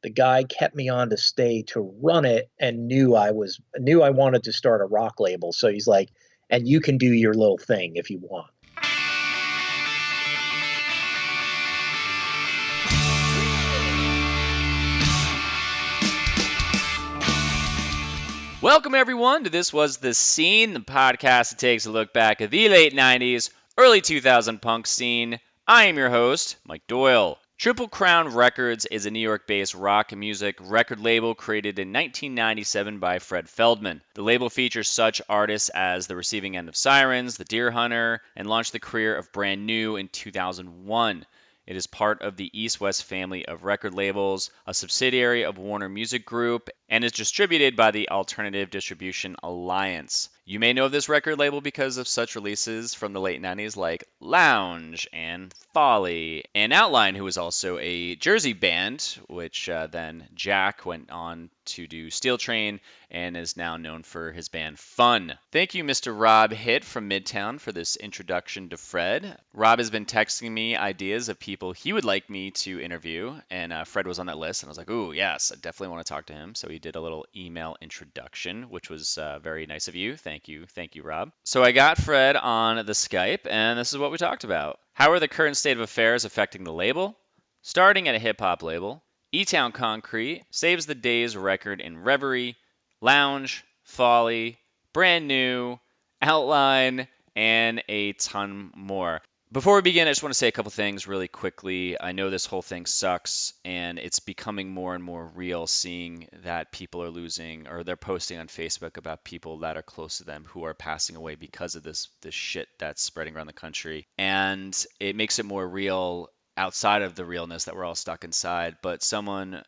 the guy kept me on to stay to run it and knew I wanted to start a rock label. So he's like, and you can do your little thing if you want. Welcome, everyone, to This Was The Scene, the podcast that takes a look back at the late 90s, early 2000 punk scene. I am your host, Mike Doyle. Triple Crown Records is a New York-based rock music record label created in 1997 by Fred Feldman. The label features such artists as The Receiving End of Sirens, The Deer Hunter, and launched the career of Brand New in 2001. It is part of the Eastwest family of record labels, a subsidiary of Warner Music Group, and is distributed by the Alternative Distribution Alliance. You may know of this record label because of such releases from the late 90s like Lounge and Folly, and Outline, who was also a Jersey band, which then Jack went on to do Steel Train and is now known for his band Fun. Thank you, Mr. Rob Hitt from Midtown, for this introduction to Fred. Rob has been texting me ideas of people he would like me to interview, and Fred was on that list, and I was like, ooh, yes, I definitely want to talk to him. So he did a little email introduction, which was very nice of you. Thank you, Rob. So I got Fred on the Skype, and this is what we talked about. How are the current state of affairs affecting the label? Starting at a hip-hop label. E-Town Concrete, Saves the Days record in Reverie, Lounge, Folly, Brand New, Outline, and a ton more. Before we begin, I just want to say a couple things really quickly. I know this whole thing sucks, and it's becoming more and more real seeing that people are losing, or they're posting on Facebook about people that are close to them who are passing away because of this shit that's spreading around the country. And it makes it more real outside of the realness that we're all stuck inside. But someone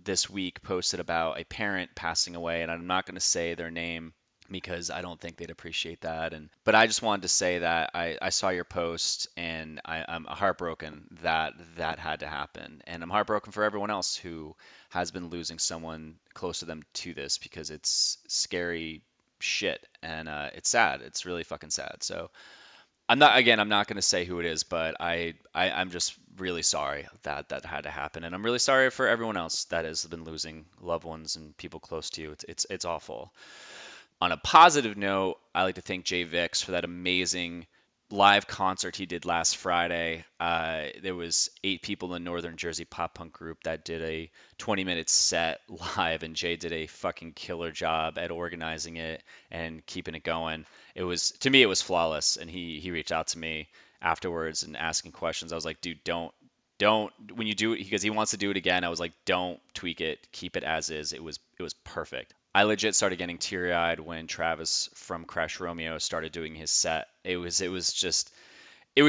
this week posted about a parent passing away, and I'm not going to say their name because I don't think they'd appreciate that. But I just wanted to say that I saw your post, and I'm heartbroken that that had to happen. And I'm heartbroken for everyone else who has been losing someone close to them to this, because it's scary shit, and it's sad. It's really fucking sad. So I'm not going to say who it is, but I'm just really sorry that that had to happen, and I'm really sorry for everyone else that has been losing loved ones and people close to you. It's awful. On a positive note, I like to thank Jay Vix for that amazing live concert he did last Friday. There was 8 people in Northern Jersey pop punk group that did a 20-minute set live, and Jay did a fucking killer job at organizing it and keeping it going. To me, it was flawless, and he reached out to me afterwards and asking questions. I was like, dude, don't when you do it, because he wants to do it again. I was like, don't tweak it, keep it as is. It was perfect. I legit started getting teary-eyed when Travis from Crash Romeo started doing his set. It was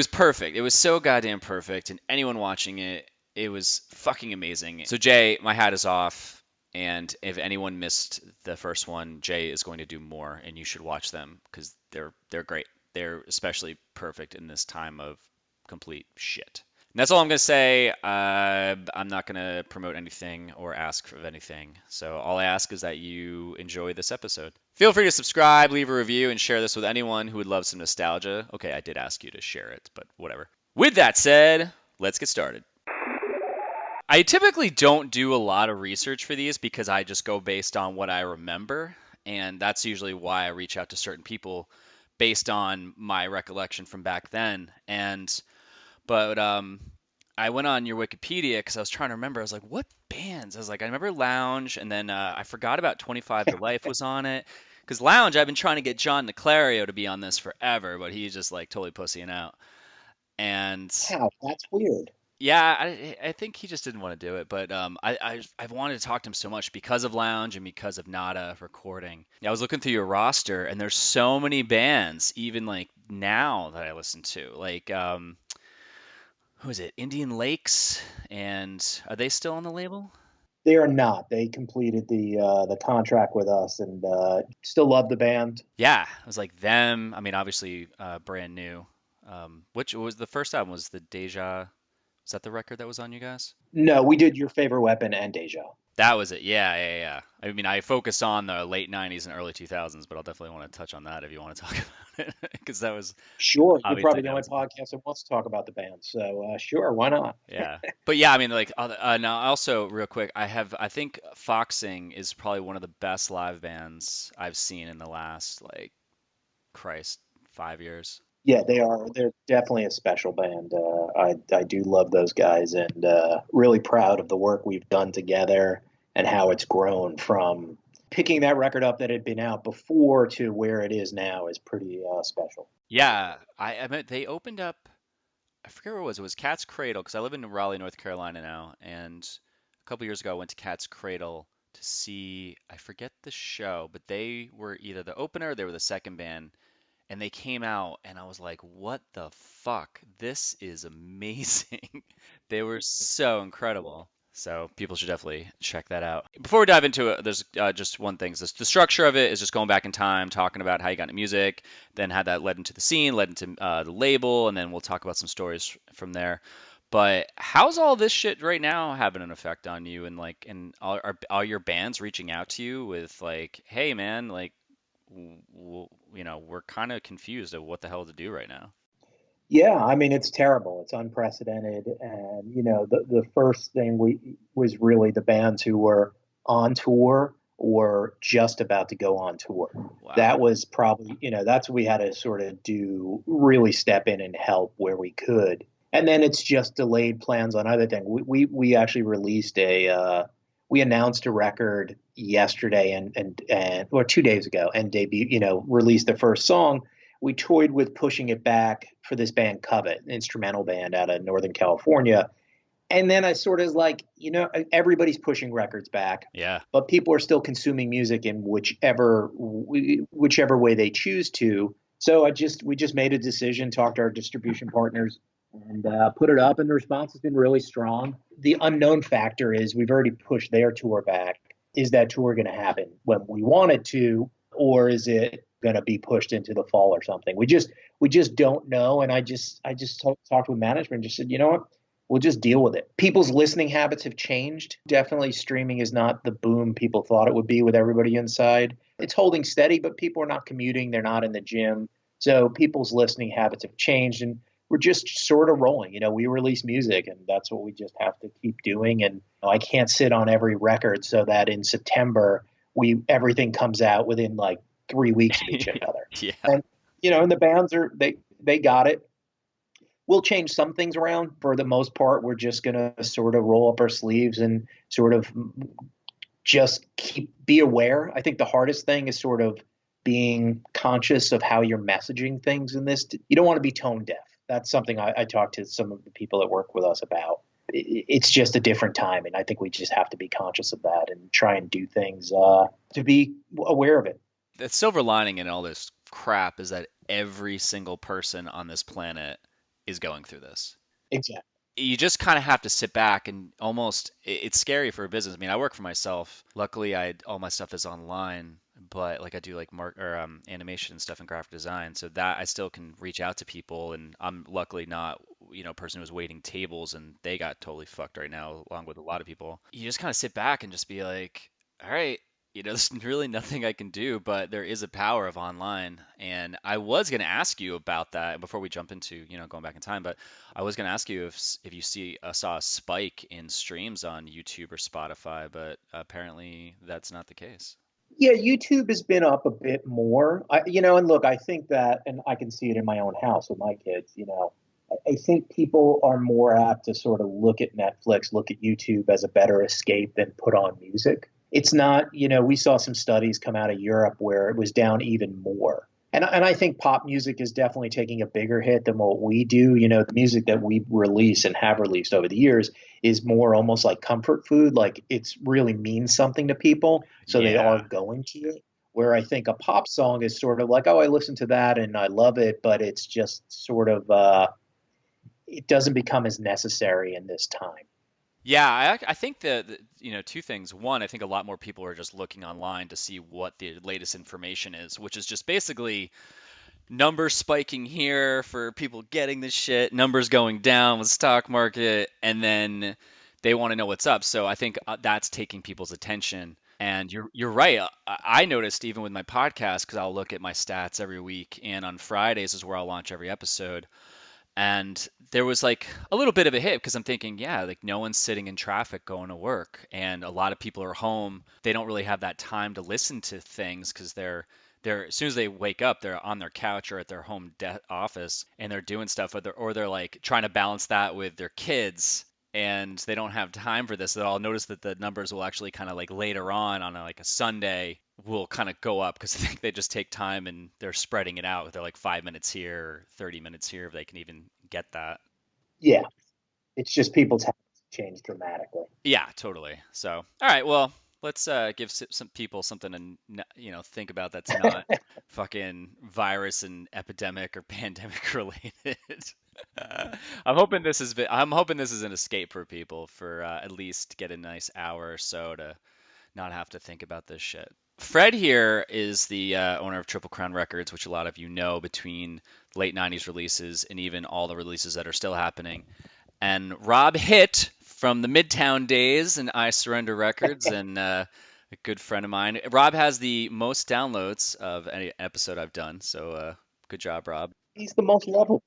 perfect. It was so goddamn perfect, and anyone watching it, it was fucking amazing. So Jay, my hat is off, and if anyone missed the first one, Jay is going to do more, and you should watch them because they're great. They're especially perfect in this time of complete shit. And that's all I'm going to say. I'm not going to promote anything or ask for anything. So all I ask is that you enjoy this episode. Feel free to subscribe, leave a review, and share this with anyone who would love some nostalgia. Okay, I did ask you to share it, but whatever. With that said, let's get started. I typically don't do a lot of research for these because I just go based on what I remember. And that's usually why I reach out to certain people based on my recollection from back then. But I went on your Wikipedia because I was trying to remember. I was like, what bands? I was like, I remember Lounge, and then I forgot about 25 to Life was on it. Because Lounge, I've been trying to get John Niclario to be on this forever, but he's just like totally pussying out. And Wow, that's weird. yeah, I think he just didn't want to do it. But I've wanted to talk to him so much because of Lounge and because of Nada recording. Yeah, I was looking through your roster, and there's so many bands, even like now, that I listen to. Like, who is it? Indian Lakes, and are they still on the label? They are not. They completed the contract with us, and still love the band. Yeah, it was like them. I mean, obviously, Brand New. Which was the first album? Was the Deja? Is that the record that was on you guys? No, we did Your Favorite Weapon and Deja. That was it. Yeah, yeah, yeah. I mean, I focus on the late 90s and early 2000s, but I'll definitely want to touch on that if you want to talk about it, because that was Sure, you're obviously probably the that only was podcast that wants to talk about the band, so sure, why not? yeah. But yeah, I mean, like now also real quick, I think Foxing is probably one of the best live bands I've seen in the last like Christ 5 years. Yeah, they are. They're definitely a special band. I do love those guys, and really proud of the work we've done together and how it's grown from picking that record up that had been out before to where it is now is pretty special. Yeah, I mean they opened up. I forget where it was. It was Cat's Cradle because I live in Raleigh, North Carolina now, and a couple years ago I went to Cat's Cradle to see. I forget the show, but they were either the opener or they were the second band, and they came out and I was like, "What the fuck? This is amazing." They were so incredible. So people should definitely check that out. Before we dive into it, there's just one thing. So the structure of it is just going back in time, talking about how you got into music, then how that led into the scene, led into the label, and then we'll talk about some stories from there. But how's all this shit right now having an effect on you? And like, and are your bands reaching out to you with like, hey man, like we're kind of confused of what the hell to do right now. Yeah, I mean it's terrible. It's unprecedented, and the first thing we was really the bands who were on tour or just about to go on tour. Wow. That was probably that's what we had to sort of do, really step in and help where we could. And then it's just delayed plans on other things. We actually released we announced a record yesterday and or 2 days ago and debut released the first song. We toyed with pushing it back for this band Covet, an instrumental band out of Northern California. And then I sort of like, everybody's pushing records back, Yeah. but people are still consuming music in whichever way they choose to. So we just made a decision, talked to our distribution partners, and put it up, and the response has been really strong. The unknown factor is we've already pushed their tour back. Is that tour going to happen when we want it to, or is it going to be pushed into the fall or something? We just don't know. And I just talked with management and just said, you know what? We'll just deal with it. People's listening habits have changed. Definitely streaming is not the boom people thought it would be with everybody inside. It's holding steady, but people are not commuting. They're not in the gym. So people's listening habits have changed, and we're just sort of rolling. We release music, and that's what we just have to keep doing. And I can't sit on every record so that in September everything comes out within like 3 weeks of each other. Yeah. And and the bands they got it. We'll change some things around. For the most part, we're just going to sort of roll up our sleeves and sort of just be aware. I think the hardest thing is sort of being conscious of how you're messaging things in this. You don't want to be tone deaf. That's something I talked to some of the people that work with us about. It's just a different time, and I think we just have to be conscious of that and try and do things to be aware of it. The silver lining in all this crap is that every single person on this planet is going through this. Exactly. You just kind of have to sit back and almost it's scary for a business. I mean, I work for myself. Luckily, all my stuff is online, but like I do like animation and stuff and graphic design, so that I still can reach out to people. And I'm luckily not a person who's waiting tables and they got totally fucked right now, along with a lot of people. You just kind of sit back and just be like, all right, there's really nothing I can do, but there is a power of online. And I was going to ask you about that before we jump into, going back in time, but I was going to ask you if you saw a spike in streams on YouTube or Spotify, but apparently that's not the case. Yeah, YouTube has been up a bit more. And look, I think that, and I can see it in my own house with my kids, I think people are more apt to sort of look at Netflix, look at YouTube as a better escape than put on music. It's not, we saw some studies come out of Europe where it was down even more. And I think pop music is definitely taking a bigger hit than what we do. The music that we release and have released over the years is more almost like comfort food. Like it's really means something to people. So they are going to it. Where I think a pop song is sort of like, oh, I listen to that and I love it, but it's just sort of, it doesn't become as necessary in this time. Yeah, I think that, two things. One, I think a lot more people are just looking online to see what the latest information is, which is just basically numbers spiking here for people getting the shit, numbers going down with stock market, and then they want to know what's up. So I think that's taking people's attention. And you're right. I noticed even with my podcast because I'll look at my stats every week, and on Fridays is where I'll launch every episode. And there was like a little bit of a hit because I'm thinking, yeah, like no one's sitting in traffic going to work, and a lot of people are home. They don't really have that time to listen to things because they're as soon as they wake up, they're on their couch or at their home office, and they're doing stuff, or they're like trying to balance that with their kids, and they don't have time for this. So I'll notice that the numbers will actually kind of like later on like a Sunday will kind of go up because I think they just take time and they're spreading it out. They're like 5 minutes here, or 30 minutes here, if they can even get that. Yeah, it's just people's habits change dramatically. Yeah, totally. So, all right, well, let's give some people something to think about that's not fucking virus and epidemic or pandemic related. I'm hoping this is an escape for people for at least get a nice hour or so to not have to think about this shit. Fred here is the owner of Triple Crown Records, which a lot of you know between late 90s releases and even all the releases that are still happening. And Rob Hitt from the Midtown days and I Surrender Records and a good friend of mine. Rob has the most downloads of any episode I've done, so good job, Rob. He's the most lovable.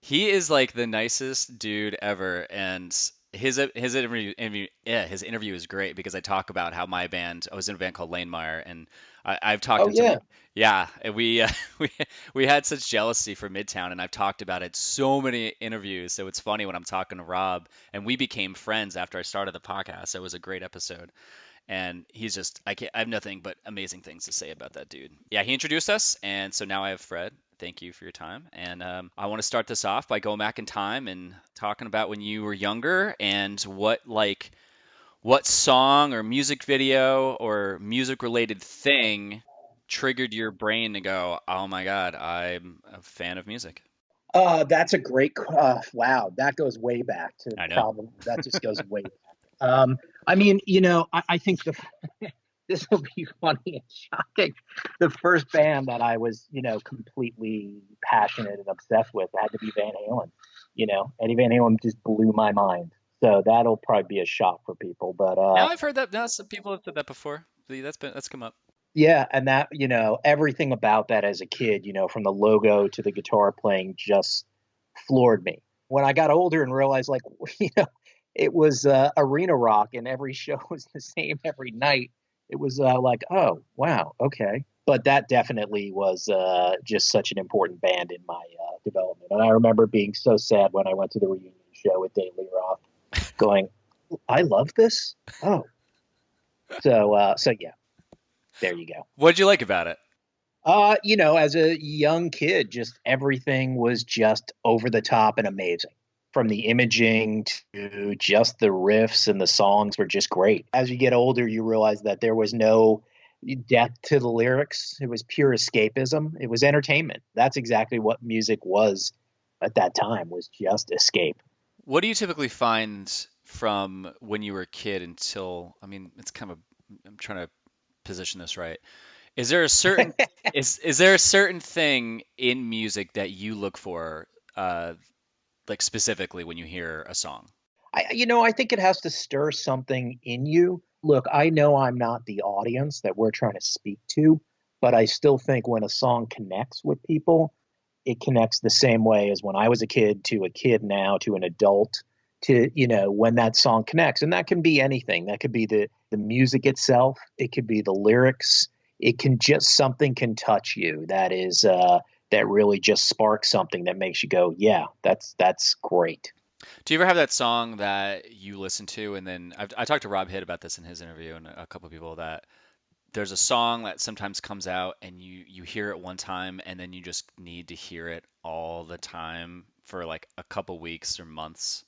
He is like the nicest dude ever, and his interview is great because I talk about how I was in a band called Lane Meyer, and I've talked Oh to him. yeah, Yeah, and we had such jealousy for Midtown, and I've talked about it so many interviews. So it's funny when I'm talking to Rob, and we became friends after I started the podcast. It was a great episode, and he's just I have nothing but amazing things to say about that dude. Yeah, he introduced us, and so now I have Fred. Thank you for your time, and I want to start this off by going back in time and talking about when you were younger and what song or music video or music related thing triggered your brain to go, oh my God, I'm a fan of music. that's a great. Wow, that goes way back to I know. problem. That just goes way back. I mean, I think this will be funny and shocking. The first band that I was, completely passionate and obsessed with had to be Van Halen. Eddie Van Halen just blew my mind. So that'll probably be a shock for people. But Now I've heard that. Now some people have said that before. That's come up. yeah, and that, everything about that as a kid, from the logo to the guitar playing just floored me. When I got older and realized, like, it was arena rock and every show was the same every night, it was like, oh, wow, okay. But that definitely was just such an important band in my development. And I remember being so sad when I went to the reunion show with Dave Lee Roth, going, I love this. Oh, so yeah, there you go. What did you like about it? As a young kid, just everything was just over the top and amazing. From the imaging to just the riffs and the songs were just great. As you get older, you realize that there was no depth to the lyrics. It was pure escapism. It was entertainment. That's exactly what music was at that time, was just escape. What do you typically find from when you were a kid until, I mean, it's kind of, I'm trying to position this right. Is there a certain is there a certain thing in music that you look for, like specifically when you hear a song? I think it has to stir something in you. Look, I know I'm not the audience that we're trying to speak to, but I still think when a song connects with people, it connects the same way as when I was a kid now to an adult, to, when that song connects. And that can be anything. That could be the music itself. It could be the lyrics. It can just, something can touch you that is, that really just sparks something that makes you go, yeah, that's great. Do you ever have that song that you listen to and then I talked to Rob Hitt about this in his interview and a couple of people that there's a song that sometimes comes out and you hear it one time and then you just need to hear it all the time for like a couple weeks or months.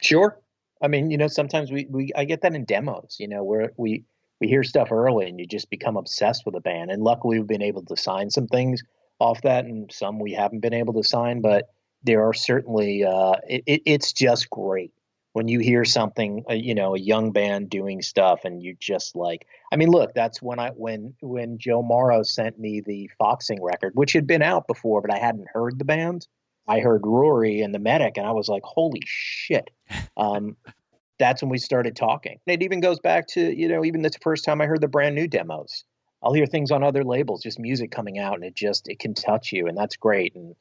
Sure. I mean, sometimes I get that in demos, where we hear stuff early and you just become obsessed with a band. And luckily we've been able to sign some things off that and some we haven't been able to sign, but there are certainly, it's just great when you hear something, a young band doing stuff, and you just like, I mean, look, that's when Joe Morrow sent me the Foxing record, which had been out before, but I hadn't heard the band. I heard Rory and the Medic, and I was like, holy shit. Um, that's when we started talking. It even goes back to, even the first time I heard the brand new demos. I'll hear things on other labels, just music coming out, and it can touch you, and that's great. And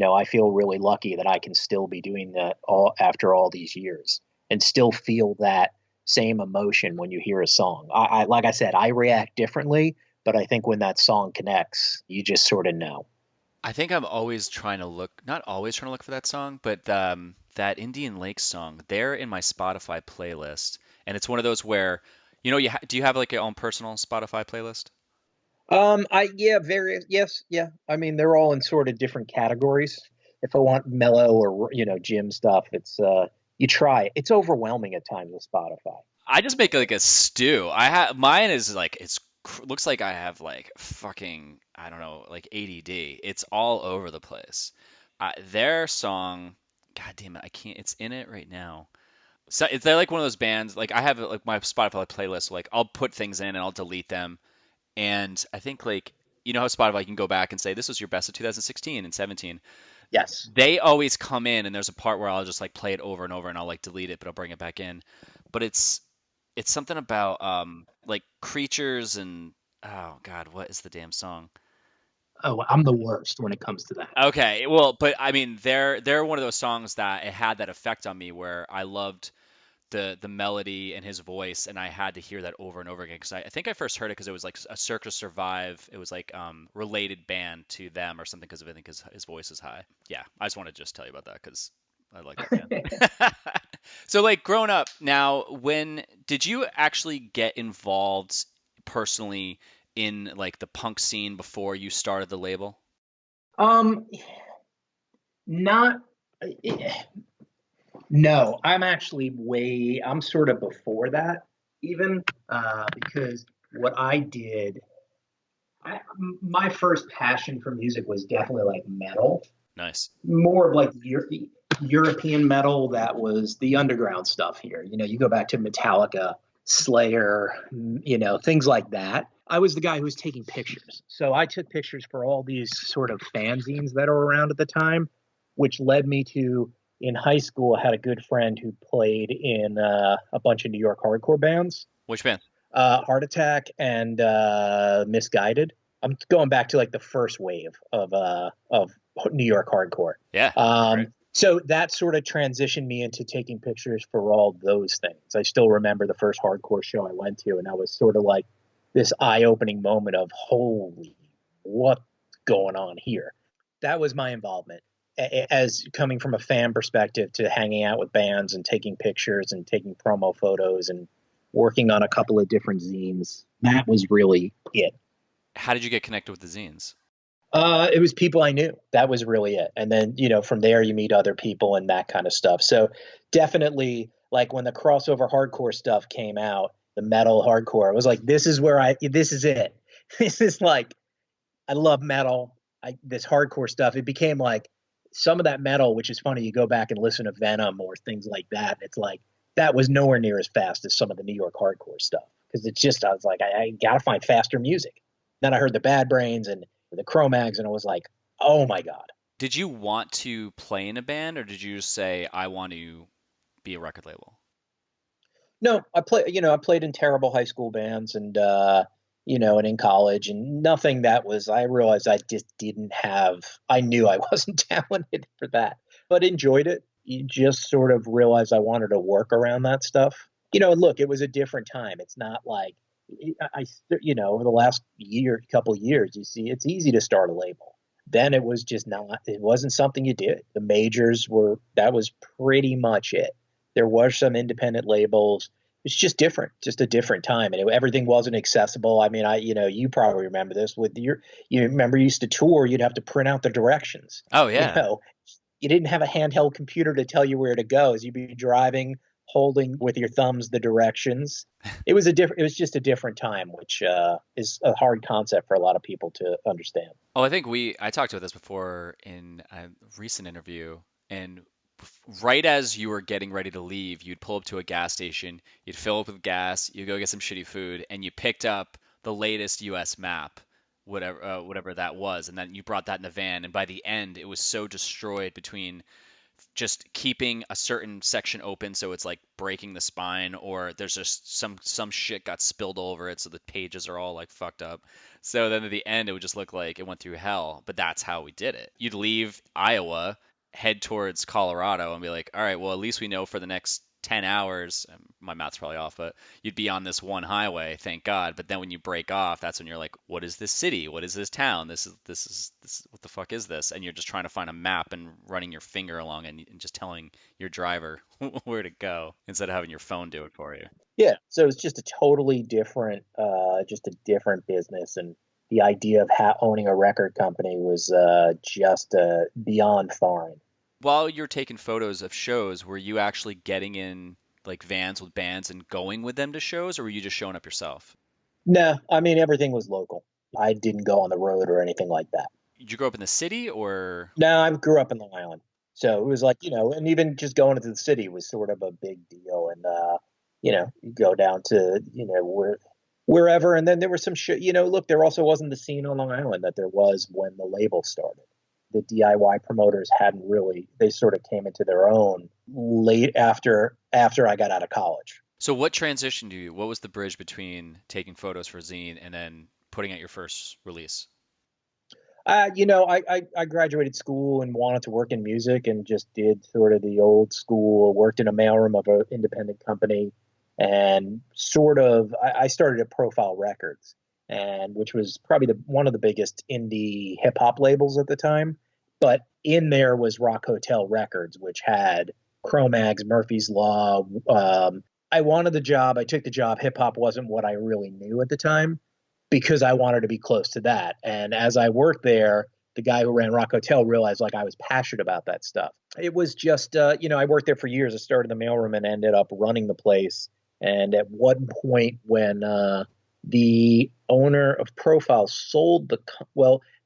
I feel really lucky that I can still be doing that all after all these years and still feel that same emotion when you hear a song. I like I said, I react differently, but I think when that song connects, you just sort of know. I think I'm always trying to look, not always trying to look for that song, but that Indian Lake song, they're in my Spotify playlist. And it's one of those where, do you have like your own personal Spotify playlist? Yeah, various, yes, yeah. I mean, they're all in sort of different categories. If I want mellow or, gym stuff, you try it. It's overwhelming at times with Spotify. I just make like a stew. I have mine is like looks like I have like fucking I don't know like ADD. It's all over the place. Their song, God damn it, I can't. It's in it right now. So they're like one of those bands. Like I have like my Spotify playlist. Like I'll put things in and I'll delete them. And I think like how Spotify can go back and say this was your best of 2016 and 17. Yes. They always come in and there's a part where I'll just like play it over and over and I'll like delete it, but I'll bring it back in. But it's something about like creatures and oh God, what is the damn song? Oh, I'm the worst when it comes to that. Okay, well, but I mean they're one of those songs that it had that effect on me where I loved the melody and his voice, and I had to hear that over and over again because I think I first heard it because it was like a Cirque du Survive. It was like related band to them or something because I think his voice is high. Yeah, I just want to just tell you about that because I like that band. So like growing up now, when did you actually get involved personally in like the punk scene before you started the label? Um, not. No, I'm sort of before that even, because what I did, my first passion for music was definitely like metal, Nice. more of like European metal that was the underground stuff here. You go back to Metallica, Slayer, things like that. I was the guy who was taking pictures. So I took pictures for all these sort of fanzines that are around at the time, which led me to, in high school, I had a good friend who played in a bunch of New York hardcore bands, Which band? Heart Attack and Misguided. I'm going back to like the first wave of New York hardcore. Yeah. Great. So that sort of transitioned me into taking pictures for all those things. I still remember the first hardcore show I went to, and I was sort of like this eye-opening moment of holy, what's going on here? That was my involvement as coming from a fan perspective to hanging out with bands and taking pictures and taking promo photos and working on a couple of different zines. That was really it. How did you get connected with the zines? It was people I knew. That was really it. And then, from there you meet other people and that kind of stuff. So definitely like when the crossover hardcore stuff came out, the metal hardcore, I was like, this is it. This is like, I love metal. This hardcore stuff, it became like some of that metal, which is funny. You go back and listen to Venom or things like that. It's like, that was nowhere near as fast as some of the New York hardcore stuff. Cause it's just, I was like, I gotta find faster music. Then I heard the Bad Brains and the Cro-Mags, and I was like, oh my God. Did you want to play in a band or did you just say, I want to be a record label? No, I played in terrible high school bands and in college, and nothing that was, I realized I just didn't have, I knew I wasn't talented for that, but enjoyed it. You just sort of realized I wanted to work around that stuff. Look, it was a different time. It's not like, over the last couple of years, you see, it's easy to start a label. Then it was just not, it wasn't something you did. The majors that was pretty much it. There were some independent labels. It's just different, just a different time. And everything wasn't accessible. I mean, you probably remember this you remember you used to tour, you'd have to print out the directions. Oh You yeah. know, you didn't have a handheld computer to tell you where to go. As you'd be driving, holding with your thumbs the directions. It was just a different time, which is a hard concept for a lot of people to understand. Oh, I think I talked about this before in a recent interview, and right as you were getting ready to leave, you'd pull up to a gas station, you'd fill up with gas, you go get some shitty food, and you picked up the latest U.S. map, whatever that was, and then you brought that in the van. And by the end, it was so destroyed between just keeping a certain section open so it's like breaking the spine, or there's just some shit got spilled over it so the pages are all like fucked up. So then at the end it would just look like it went through hell, but that's how we did it. You'd leave Iowa, head towards Colorado, and be like, all right, well, at least we know for the next 10 hours, my math's probably off, but you'd be on this one highway, thank God. But then when you break off, that's when you're like, what is this city? What is this town? This what the fuck is this? And you're just trying to find a map and running your finger along and just telling your driver where to go instead of having your phone do it for you. Yeah, so it's just a totally different, just a different business, and the idea of owning a record company was just beyond foreign. While you're taking photos of shows, were you actually getting in like vans with bands and going with them to shows, or were you just showing up yourself? No, I mean everything was local. I didn't go on the road or anything like that. Did you grow up in the city or? No, I grew up in Long Island, so it was like and even just going into the city was sort of a big deal. And you go down to wherever, and then there was some shit. Look, there also wasn't the scene on Long Island that there was when the label started. The DIY promoters hadn't really. They sort of came into their own late after I got out of college. So what transitioned you? What was the bridge between taking photos for Zine and then putting out your first release? I graduated school and wanted to work in music and just did sort of the old school, worked in a mailroom of an independent company, and sort of I started at Profile Records, and which was probably one of the biggest indie hip hop labels at the time. But in there was Rock Hotel Records, which had Cro-Mags, Murphy's Law. I wanted the job. I took the job. Hip hop wasn't what I really knew at the time, because I wanted to be close to that. And as I worked there, the guy who ran Rock Hotel realized like I was passionate about that stuff. It was just, I worked there for years. I started in the mailroom and ended up running the place. And at one point when the owner of Profile sold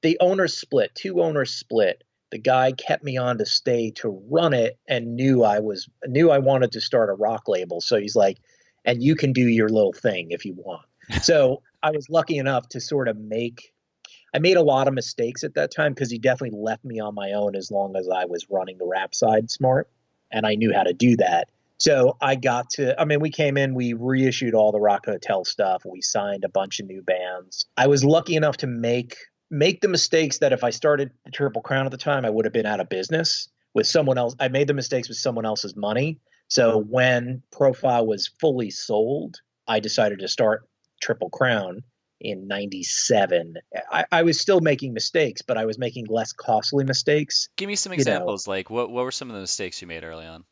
the owners split, two owners split. The guy kept me on to stay to run it and knew I wanted to start a rock label. So he's like, and you can do your little thing if you want. So I was lucky enough to sort of I made a lot of mistakes at that time because he definitely left me on my own as long as I was running the rap side smart, and I knew how to do that. So we came in, we reissued all the Rock Hotel stuff. We signed a bunch of new bands. I was lucky enough to make the mistakes that if I started the Triple Crown at the time, I would have been out of business with someone else. I made the mistakes with someone else's money. So when Profile was fully sold, I decided to start Triple Crown in 97. I was still making mistakes, but I was making less costly mistakes. Give me some examples. Like what were some of the mistakes you made early on?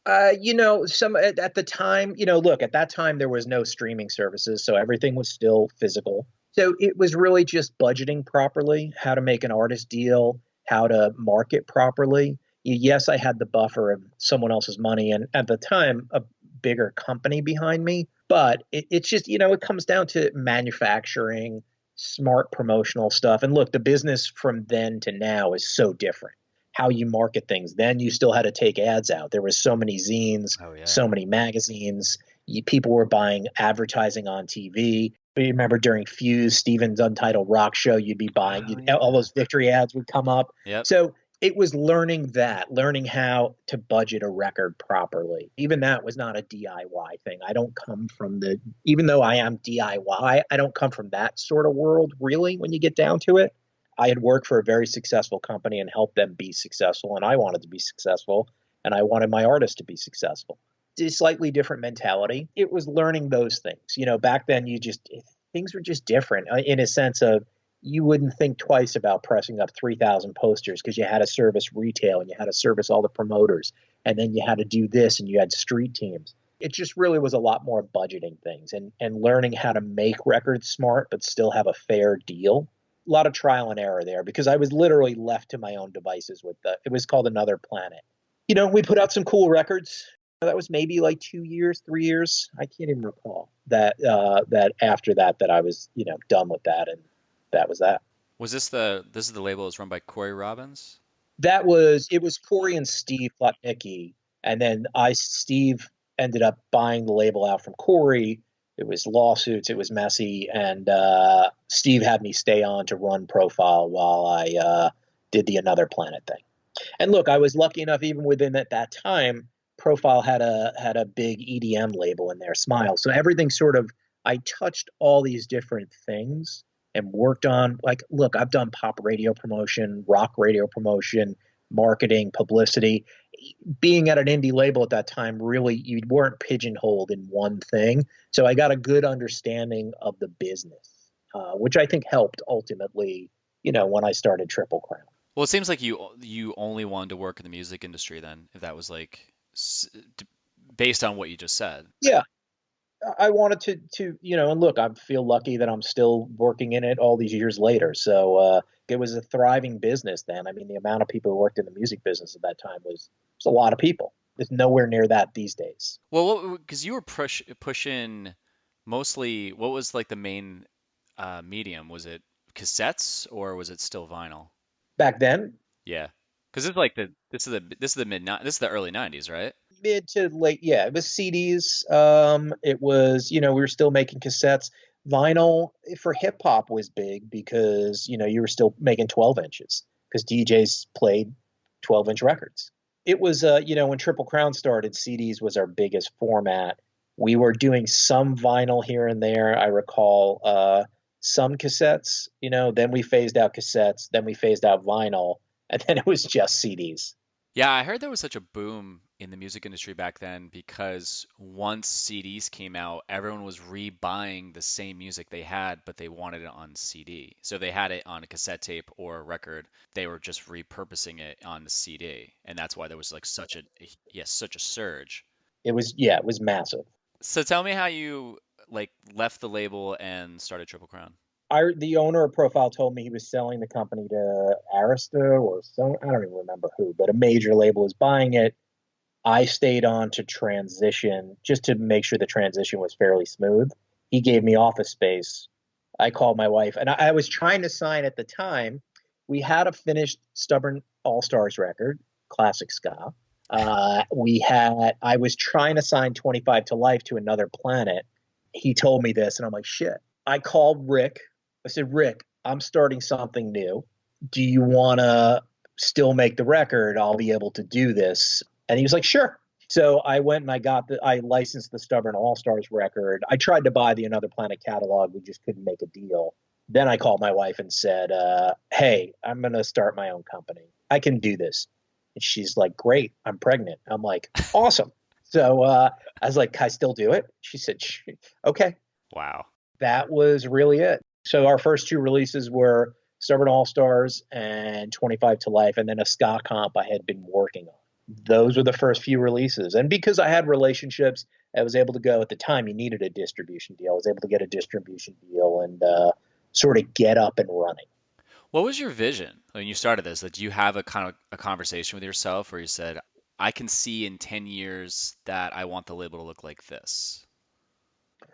Some at the time, look, at that time there was no streaming services, so everything was still physical. So it was really just budgeting properly, how to make an artist deal, how to market properly. Yes, I had the buffer of someone else's money, and at the time, a bigger company behind me. But it's just, it comes down to manufacturing, smart promotional stuff. And look, the business from then to now is so different. How you market things. Then you still had to take ads out. There was so many zines, Oh yeah. so many magazines. People were buying advertising on TV. You remember during Fuse, Steven's Untitled Rock Show, you'd be buying, all those victory ads would come up. Yep. So it was learning how to budget a record properly. Even that was not a DIY thing. I don't come from even though I am DIY, I don't come from that sort of world, really, when you get down to it. I had worked for a very successful company and helped them be successful, and I wanted to be successful, and I wanted my artist to be successful. It's a slightly different mentality. It was learning those things. Back then things were just different in a sense of you wouldn't think twice about pressing up 3,000 posters because you had to service retail and you had to service all the promoters, and then you had to do this and you had street teams. It just really was a lot more budgeting things and learning how to make records smart but still have a fair deal. A lot of trial and error there because I was literally left to my own devices it was called Another Planet. We put out some cool records. That was maybe like 2 years, 3 years. I can't even recall that after that I was, done with that. And that was that. Was this is the label that was run by Corey Robbins? It was Corey and Steve Plotnicki, and then Steve ended up buying the label out from Corey. It was lawsuits, it was messy, and Steve had me stay on to run Profile while I did the Another Planet thing. And look, I was lucky enough, even within at that time, Profile had a big EDM label in there, Smile. So everything sort of, I touched all these different things and worked on, like, look, I've done pop radio promotion, rock radio promotion, marketing, publicity. Being at an indie label at that time, really, you weren't pigeonholed in one thing. So I got a good understanding of the business, which I think helped ultimately, when I started Triple Crown. Well, it seems like you only wanted to work in the music industry then, if that was like based on what you just said. Yeah, I wanted to, and look, I feel lucky that I'm still working in it all these years later. So it was a thriving business then. I mean, the amount of people who worked in the music business at that time was a lot of people. There's nowhere near that these days. Well, because you were pushing mostly, what was like the main medium? Was it cassettes or was it still vinyl? Back then, Yeah, because it's like this is the this is the early '90s, right? mid to late, yeah, it was CDs. It was, we were still making cassettes. Vinyl for hip hop was big because, you were still making 12 inches because DJs played 12-inch records. It was, when Triple Crown started, CDs was our biggest format. We were doing some vinyl here and there. I recall some cassettes, then we phased out cassettes, then we phased out vinyl, and then it was just CDs. Yeah, I heard there was such a boom in the music industry back then because once CDs came out, everyone was rebuying the same music they had, but they wanted it on CD. So they had it on a cassette tape or a record. They were just repurposing it on the CD, and that's why there was like such a surge. It was massive. So tell me how you like left the label and started Triple Crown. The owner of Profile told me he was selling the company to Arista or some, I don't even remember who, but a major label was buying it. I stayed on to transition just to make sure the transition was fairly smooth. He gave me office space. I called my wife, and I was trying to sign at the time. We had a finished Stubborn All Stars record, classic ska. I was trying to sign 25 to Life to Another Planet. He told me this, and I'm like, shit. I called Rick. I said, Rick, I'm starting something new. Do you want to still make the record? I'll be able to do this. And he was like, sure. So I went and I licensed the Stubborn All Stars record. I tried to buy the Another Planet catalog. We just couldn't make a deal. Then I called my wife and said, hey, I'm going to start my own company. I can do this. And she's like, great, I'm pregnant. I'm like, awesome. So I was like, can I still do it? She said, okay. Wow. That was really it. So our first two releases were Stubborn All Stars and 25 to Life, and then a ska comp I had been working on. Those were the first few releases. And because I had relationships, I was able to go at the time, you needed a distribution deal. I was able to get a distribution deal and sort of get up and running. What was your vision when you started this? Did you have a kind of a conversation with yourself where you said, I can see in 10 years that I want the label to look like this?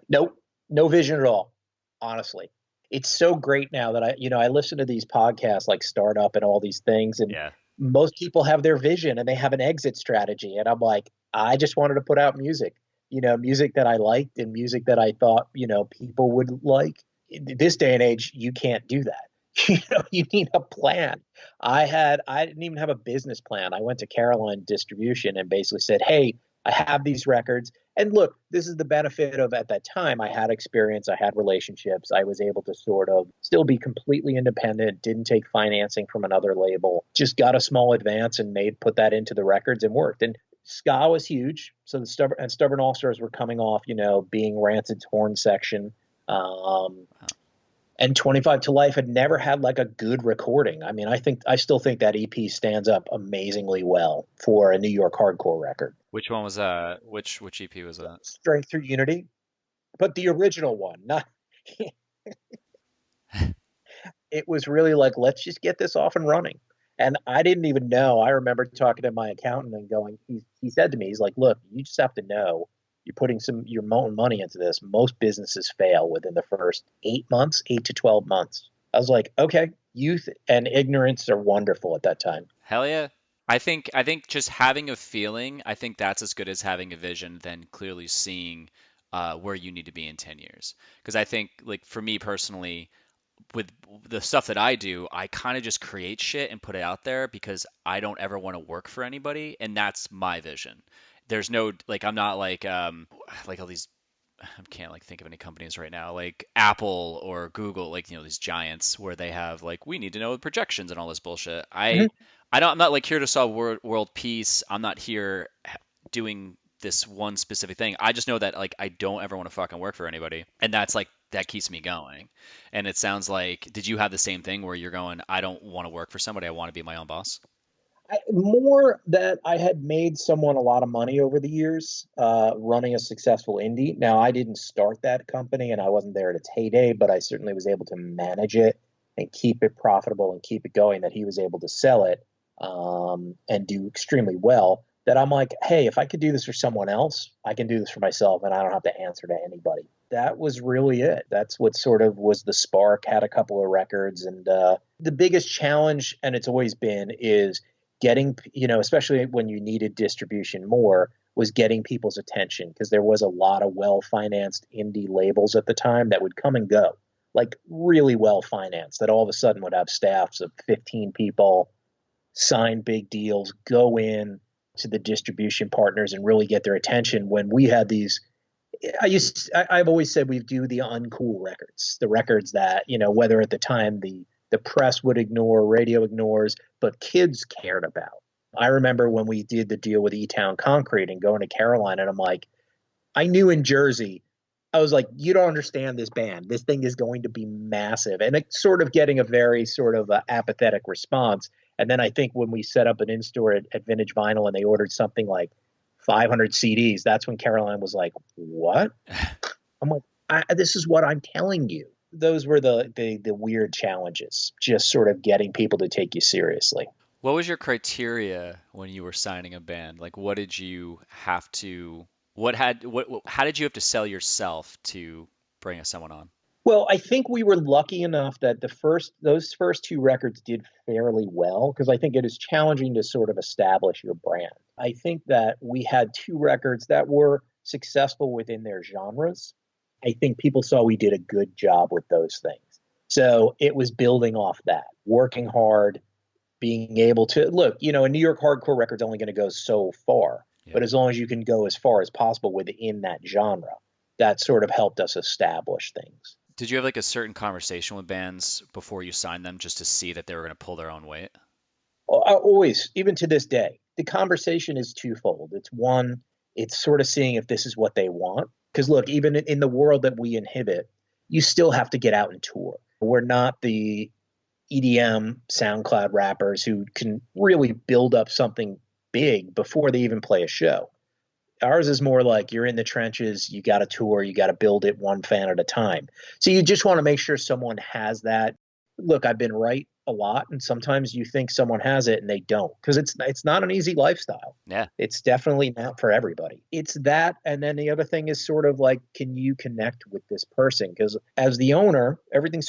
Nope, no vision at all, honestly. It's so great now that I listen to these podcasts like Startup and all these things, and Yeah. most people have their vision and they have an exit strategy. And I'm like, I just wanted to put out music, music that I liked and music that I thought, people would like. In this day and age, you can't do that. You need a plan. I didn't even have a business plan. I went to Caroline Distribution and basically said, hey, I have these records. And look, this is the benefit of, at that time, I had experience, I had relationships. I was able to sort of still be completely independent, didn't take financing from another label, just got a small advance and put that into the records and worked. And ska was huge. So the Stubborn All Stars were coming off, being Rancid's horn section. And 25 to Life had never had like a good recording. I mean, I still think that EP stands up amazingly well for a New York hardcore record. Which one was that? Which EP was that? Strength Through Unity, but the original one, not. It was really like, let's just get this off and running. And I didn't even know. I remember talking to my accountant and going, he said to me, he's like, look, you just have to know you're putting your own money into this. Most businesses fail within the first 8 months, 8 to 12 months. I was like, okay, youth and ignorance are wonderful at that time. Hell yeah. I think just having a feeling, I think that's as good as having a vision than clearly seeing where you need to be in 10 years. Because I think, like, for me personally, with the stuff that I do, I kind of just create shit and put it out there because I don't ever want to work for anybody, and that's my vision. There's no, like, I'm not like all these, I can't like think of any companies right now, like Apple or Google, like, these giants where they have like, we need to know the projections and all this bullshit. I'm not like here to solve world peace. I'm not here doing this one specific thing. I just know that like I don't ever want to fucking work for anybody, and that's like that keeps me going. And it sounds like, did you have the same thing where you're going, I don't want to work for somebody, I want to be my own boss? More that I had made someone a lot of money over the years running a successful indie. Now, I didn't start that company and I wasn't there at its heyday, but I certainly was able to manage it and keep it profitable and keep it going, that he was able to sell it and do extremely well. That I'm like, hey, if I could do this for someone else, I can do this for myself and I don't have to answer to anybody. That was really it. That's what sort of was the spark. Had a couple of records. And the biggest challenge, and it's always been, is getting, especially when you needed distribution more, was getting people's attention, because there was a lot of well-financed indie labels at the time that would come and go, like really well-financed, that all of a sudden would have staffs of 15 people, sign big deals, go in to the distribution partners and really get their attention. When we had these, I've always said we do the uncool records, the records that, whether at the time the press would ignore, radio ignores, but kids cared about. I remember when we did the deal with E-Town Concrete and going to Carolina, and I'm like, I knew in Jersey, I was like, you don't understand this band. This thing is going to be massive. And it's sort of getting a very sort of apathetic response. And then I think when we set up an in-store at Vintage Vinyl and they ordered something like 500 CDs, that's when Caroline was like, what? I'm like, this is what I'm telling you. Those were the weird challenges, just sort of getting people to take you seriously. What was your criteria when you were signing a band? Like, what did you have to, how did you have to sell yourself to bring someone on? Well, I think we were lucky enough that those first two records did fairly well, because I think it is challenging to sort of establish your brand. I think that we had two records that were successful within their genres. I think people saw we did a good job with those things. So it was building off that, working hard, being able to look, a New York hardcore record's only going to go so far, Yeah. but as long as you can go as far as possible within that genre, that sort of helped us establish things. Did you have like a certain conversation with bands before you signed them just to see that they were going to pull their own weight? Always, even to this day, the conversation is twofold. It's one, it's sort of seeing if this is what they want. Because look, even in the world that we inhibit, you still have to get out and tour. We're not the EDM SoundCloud rappers who can really build up something big before they even play a show. Ours is more like you're in the trenches, you got to tour, you got to build it one fan at a time. So you just want to make sure someone has that. Look, I've been right a lot, and sometimes you think someone has it and they don't, because it's not an easy lifestyle. Yeah. It's definitely not for everybody. It's that, and then the other thing is sort of like, can you connect with this person? Because as the owner, everything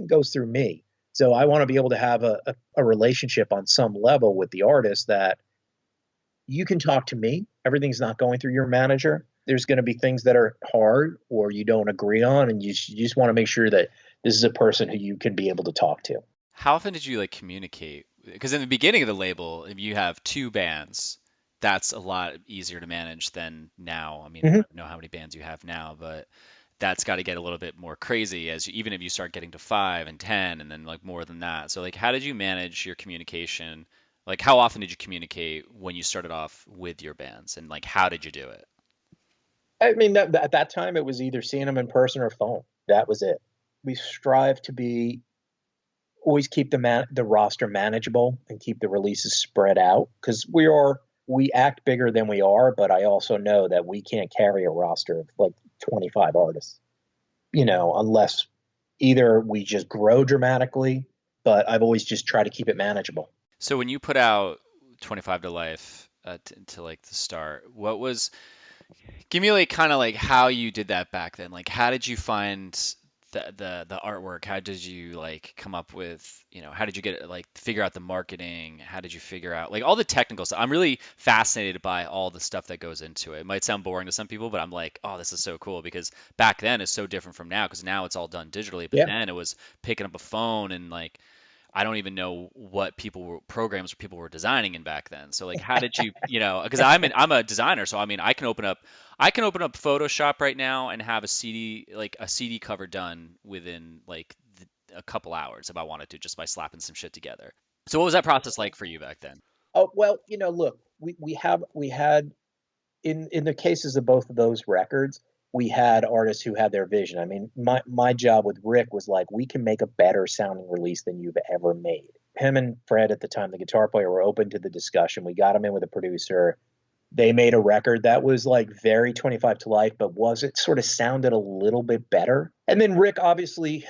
goes through me. So I want to be able to have a relationship on some level with the artist, that you can talk to me. Everything's not going through your manager. There's going to be things that are hard or you don't agree on, and you just want to make sure that this is a person who you can be able to talk to. How often did you like communicate? Because in the beginning of the label, if you have two bands, that's a lot easier to manage than now. I mean, I Mm-hmm. don't know how many bands you have now, but that's got to get a little bit more crazy even if you start getting to 5 and 10 and then like more than that. So like, how did you manage your communication? Like, how often did you communicate when you started off with your bands, and like, how did you do it? I mean, at that time, it was either seeing them in person or phone. That was it. We strive to be always keep the roster manageable and keep the releases spread out, because we act bigger than we are, but I also know that we can't carry a roster of like 25 artists, unless either we just grow dramatically, but I've always just tried to keep it manageable. So when you put out 25 to Life to like the start, give me like kind of like how you did that back then. Like, how did you find the artwork? How did you like come up with, how did you get like figure out the marketing? How did you figure out like all the technical stuff? I'm really fascinated by all the stuff that goes into it. It might sound boring to some people, but I'm like, oh, this is so cool because back then is so different from now because now it's all done digitally, but Yeah. then it was picking up a phone and like I don't even know what programs people were designing in back then. So like, how did you, because I'm a designer, so I mean, I can open up Photoshop right now and have a CD cover done within like a couple hours if I wanted to, just by slapping some shit together. So what was that process like for you back then? Oh well, look, we had in the cases of both of those records, we had artists who had their vision. I mean, my job with Rick was like, we can make a better sounding release than you've ever made. Him and Fred at the time, the guitar player, were open to the discussion. We got him in with a producer. They made a record that was like very 25 to life, but it sort of sounded a little bit better. And then Rick, obviously,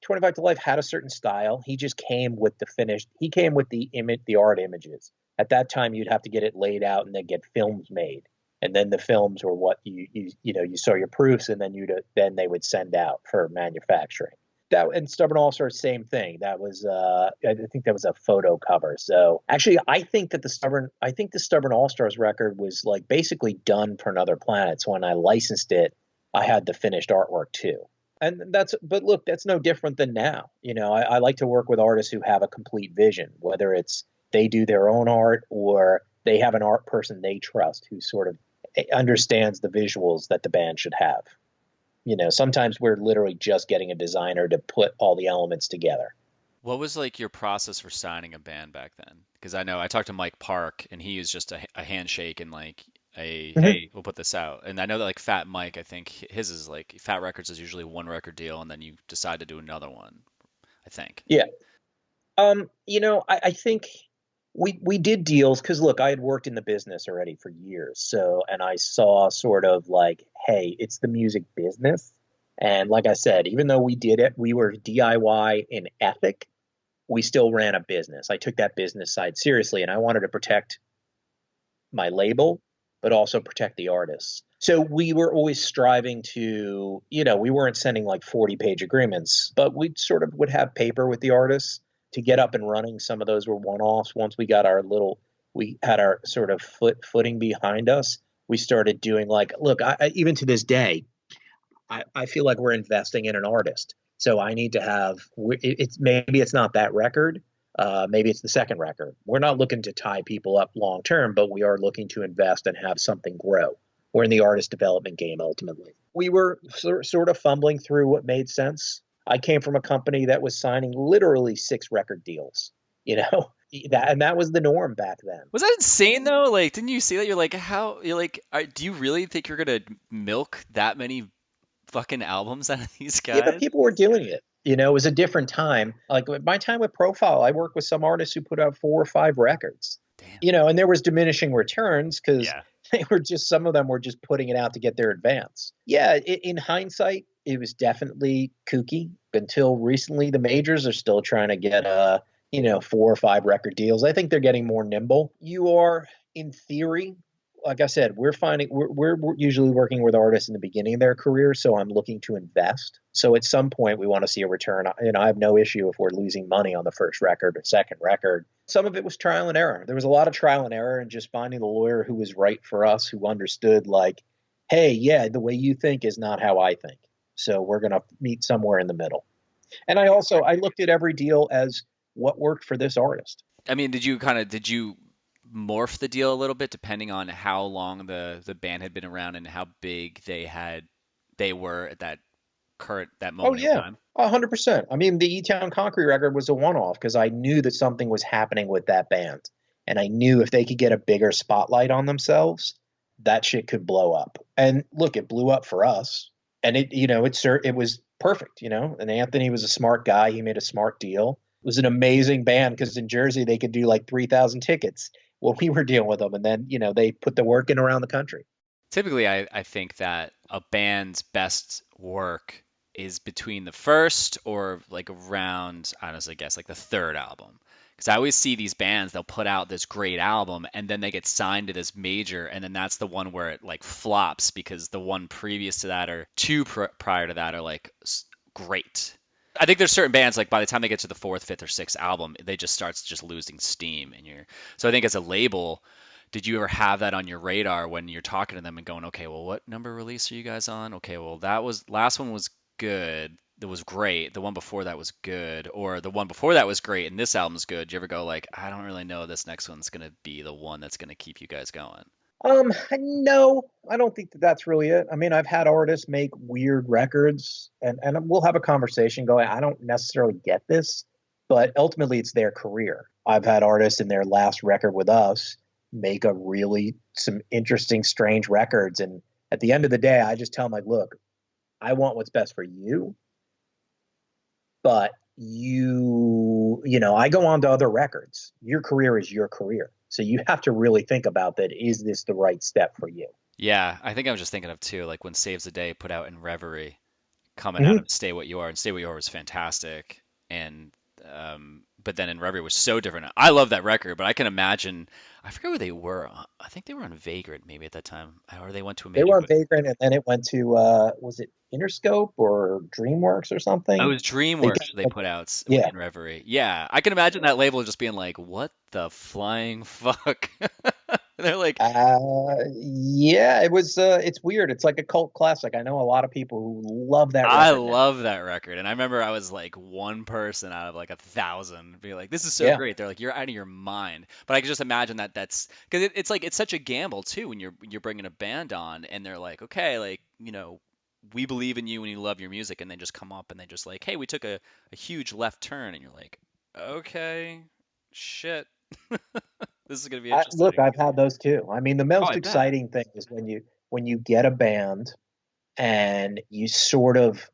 25 to life had a certain style. He just came with the finished. He came with the art images. At that time, you'd have to get it laid out and then get films made. And then the films were what you saw your proofs, and then they would send out for manufacturing. That and Stubborn All Stars, same thing. That was I think that was a photo cover. So actually, I think the Stubborn All Stars record was like basically done for Another Planet. So when I licensed it, I had the finished artwork too. But look, that's no different than now. I like to work with artists who have a complete vision, whether it's they do their own art or they have an art person they trust who sort of understands the visuals that the band should have. Sometimes we're literally just getting a designer to put all the elements together. What was like your process for signing a band back then? Because I know I talked to Mike Park and he was just a handshake and like hey, we'll put this out. And I know that like Fat Mike, I think his is like Fat Records is usually one record deal and then you decide to do another one, I think. Yeah. I think we did deals because look, I had worked in the business already for years. So, and I saw sort of like, hey, it's the music business. And like I said, even though we did it, we were DIY in ethic. We still ran a business. I took that business side seriously, and I wanted to protect my label, but also protect the artists. So we were always striving to, we weren't sending like 40-page agreements, but we sort of would have paper with the artists to get up and running. Some of those were one-offs. Once we had our sort of footing behind us, we started doing like, look, even to this day, I feel like we're investing in an artist. So I need to have, maybe it's not that record. Maybe it's the second record. We're not looking to tie people up long term, but we are looking to invest and have something grow. We're in the artist development game ultimately. We were sort of fumbling through what made sense. I came from a company that was signing literally 6 record deals, that was the norm back then. Was that insane though? Like, didn't you see that? Do you really think you're gonna milk that many fucking albums out of these guys? Yeah, but people were doing it. It was a different time. Like my time with Profile, I worked with some artists who put out 4 or 5 records. Damn. And there was diminishing returns because Yeah. some of them were just putting it out to get their advance. Yeah, in hindsight, it was definitely kooky. Until recently, the majors are still trying to get 4 or 5 record deals. I think they're getting more nimble. You are, in theory, like I said, we're usually working with artists in the beginning of their career, so I'm looking to invest. So at some point we want to see a return. I have no issue if we're losing money on the first record or second record. Some of it was trial and error. There was a lot of trial and error and just finding the lawyer who was right for us, who understood like, hey, yeah, the way you think is not how I think. So we're going to meet somewhere in the middle. And I looked at every deal as what worked for this artist. I mean, did you morph the deal a little bit depending on how long the band had been around and how big they were at that moment in time? 100%. I mean, the E-Town Concrete record was a one-off because I knew that something was happening with that band, and I knew if they could get a bigger spotlight on themselves, that shit could blow up. And look, it blew up for us, and it was perfect, And Anthony was a smart guy; he made a smart deal. It was an amazing band because in Jersey they could do like 3,000 tickets when we were dealing with them, and then they put the work in around the country. Typically, I think that a band's best work is between the first or like around, honestly, I guess like the third album. Because I always see these bands, they'll put out this great album and then they get signed to this major, and then that's the one where it like flops because the one previous to that or two prior to that are like great. I think there's certain bands like by the time they get to the fourth, fifth, or sixth album, they just starts just losing steam. So I think as a label, did you ever have that on your radar when you're talking to them and going, okay, well, what number release are you guys on? Okay, well, that was last one was good. That was great. The one before that was good, or the one before that was great, and this album's good. Do you ever go like, I don't really know this next one's gonna be the one that's gonna keep you guys going? No, I don't think that that's really it. I mean, I've had artists make weird records, and we'll have a conversation going, I don't necessarily get this, but ultimately it's their career. I've had artists in their last record with us make a really some interesting, strange records. And at the end of the day, I just tell them like, look, I want what's best for you, but I go on to other records. Your career is your career. So you have to really think about that. Is this the right step for you? Yeah, I think I was just thinking of too, like when Saves the Day put out in Reverie, coming out Mhm. of Stay What You Are, and Stay What You Are was fantastic, and but then in Reverie was so different. I love that record, but I can imagine, I forget where they were. I think they were on Vagrant maybe at that time, or they went to a They major. were on Vagrant, and then it went to was it Interscope or DreamWorks or It something? was They DreamWorks they put out yeah. in Reverie. Yeah, I can imagine that label just being like, "What the flying fuck?" They're like, Yeah, it was it's weird. It's like a cult classic. I know a lot of people who love that I record now. love that record, and I remember I was like one person out of like 1,000 be like, "This is so Yeah. great." They're like, "You're out of your mind." But I can just imagine that that's because it's like it's such a gamble too when you're bringing a band on, and they're like, "Okay, like we believe in you and you love your music," and they just come up and they just like, "Hey, we took a huge left turn," and you're like, "Okay, shit, this is gonna be Look, interesting." I've had those too. I mean, the Oh, most I bet. exciting thing is when you get a band and you sort of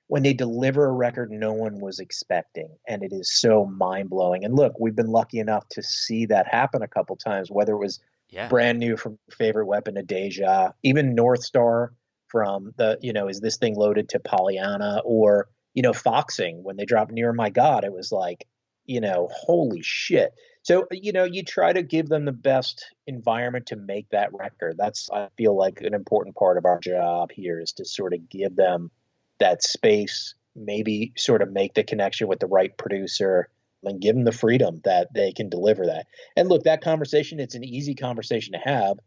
when they deliver a record no one was expecting, and it is so mind blowing. And look, we've been lucky enough to see that happen a couple times, whether it was Yeah. brand new from Favorite Weapon to Deja, even North Star from the, is this thing loaded to Pollyanna, or, Foxing when they dropped Near My God, it was like, holy shit. So, you try to give them the best environment to make that record. That's, I feel like, an important part of our job here is to sort of give them that space, maybe sort of make the connection with the right producer and give them the freedom that they can deliver that. And look, that conversation, it's an easy conversation to have.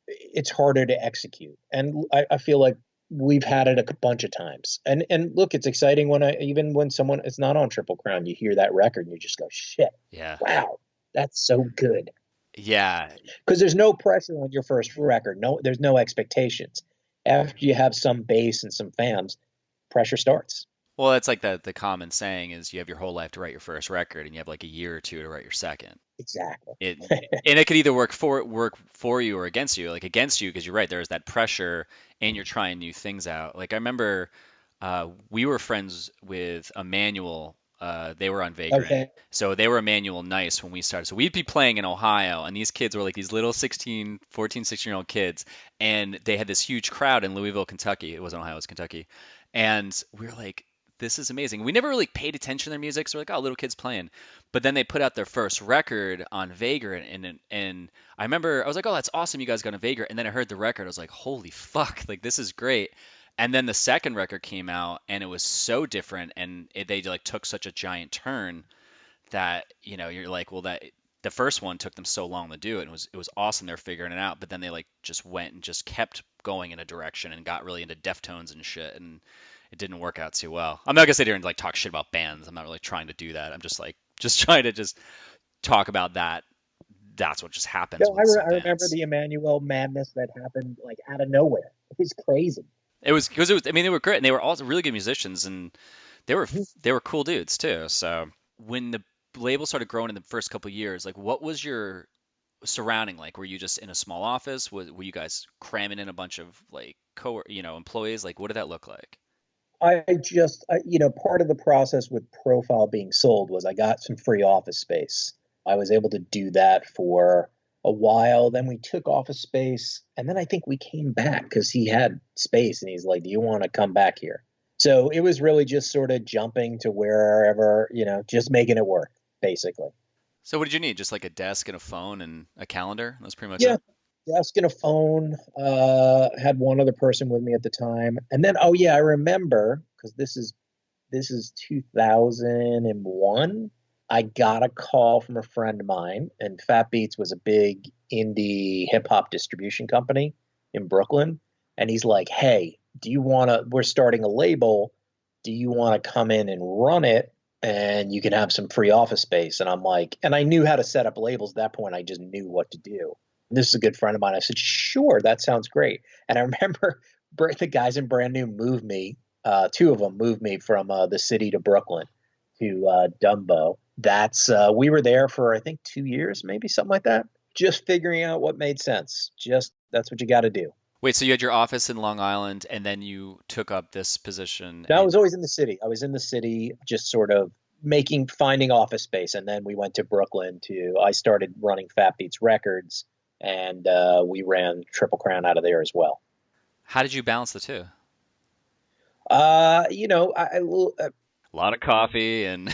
It's harder to execute. And I feel like we've had it a bunch of times. And look, it's exciting when even when someone is not on Triple Crown, you hear that record and you just go, shit, Yeah. wow, that's so good. Yeah. Because there's no pressure on your first record. No, there's no expectations. After you have some base and some fans, pressure starts. Well, it's like the common saying is you have your whole life to write your first record, and you have like a year or two to write your second. Exactly. It and it could either work for you or against you. Like against you because you're right, there's that pressure, and you're trying new things out. Like I remember, we were friends with Emmanuel. They were on Vagrant, Okay. so they were Emmanuel Nice when we started. So we'd be playing in Ohio, and these kids were like these little 16, 14, 16-year-old kids, and they had this huge crowd in Louisville, Kentucky. It wasn't Ohio, it was Kentucky, and we were like, this is amazing. We never really paid attention to their music, so we're like, oh, little kids playing. But then they put out their first record on Vagrant, and I remember I was like, oh, that's awesome, you guys got a Vagrant. And then I heard the record, I was like, holy fuck, like this is great. And then the second record came out, and it was so different, and they like took such a giant turn that you're like, well, that the first one took them so long to do it, and it was awesome. They're figuring it out, but then they like just went and just kept going in a direction and got really into Deftones and shit, and it didn't work out too well. I'm not gonna sit here and like talk shit about bands. I'm not really trying to do that. I'm just like just trying to just talk about that. That's what just happens No, with some I remember bands. the Emmanuel madness that happened like out of nowhere. It was crazy. It was because it was. I mean, they were great, and they were also really good musicians, and they were Mhm. they were cool dudes too. So when the label started growing in the first couple of years, like what was your surrounding like? Were you just in a small office? Were you guys cramming in a bunch of like employees? Like what did that look like? Part of the process with Profile being sold was I got some free office space. I was able to do that for a while. Then we took office space, and then I think we came back because he had space, and he's like, "Do you want to come back here?" So it was really just sort of jumping to wherever, just making it work, basically. So what did you need? Just like a desk and a phone and a calendar? That's pretty much Yeah, it. desk and a phone. Had one other person with me at the time, and then oh yeah, I remember because this is 2001. I got a call from a friend of mine, and Fat Beats was a big indie hip hop distribution company in Brooklyn. And he's like, "Hey, we're starting a label. Do you want to come in and run it? And you can have some free office space." And I'm like, and I knew how to set up labels at that point. I just knew what to do. And this is a good friend of mine. I said, "Sure, that sounds great." And I remember the guys in Brand New moved me, two of them moved me from the city to Brooklyn to Dumbo. We were there for I think 2 years, maybe something like that, just figuring out what made sense. Just that's what you got to do. Wait, so you had your office in Long Island, and then you took up this position Now I was in. always in the city. I was in the city, just sort of finding office space, and then we went to Brooklyn to. I started running Fat Beats Records, and we ran Triple Crown out of there as well. How did you balance the two? I A lot of coffee and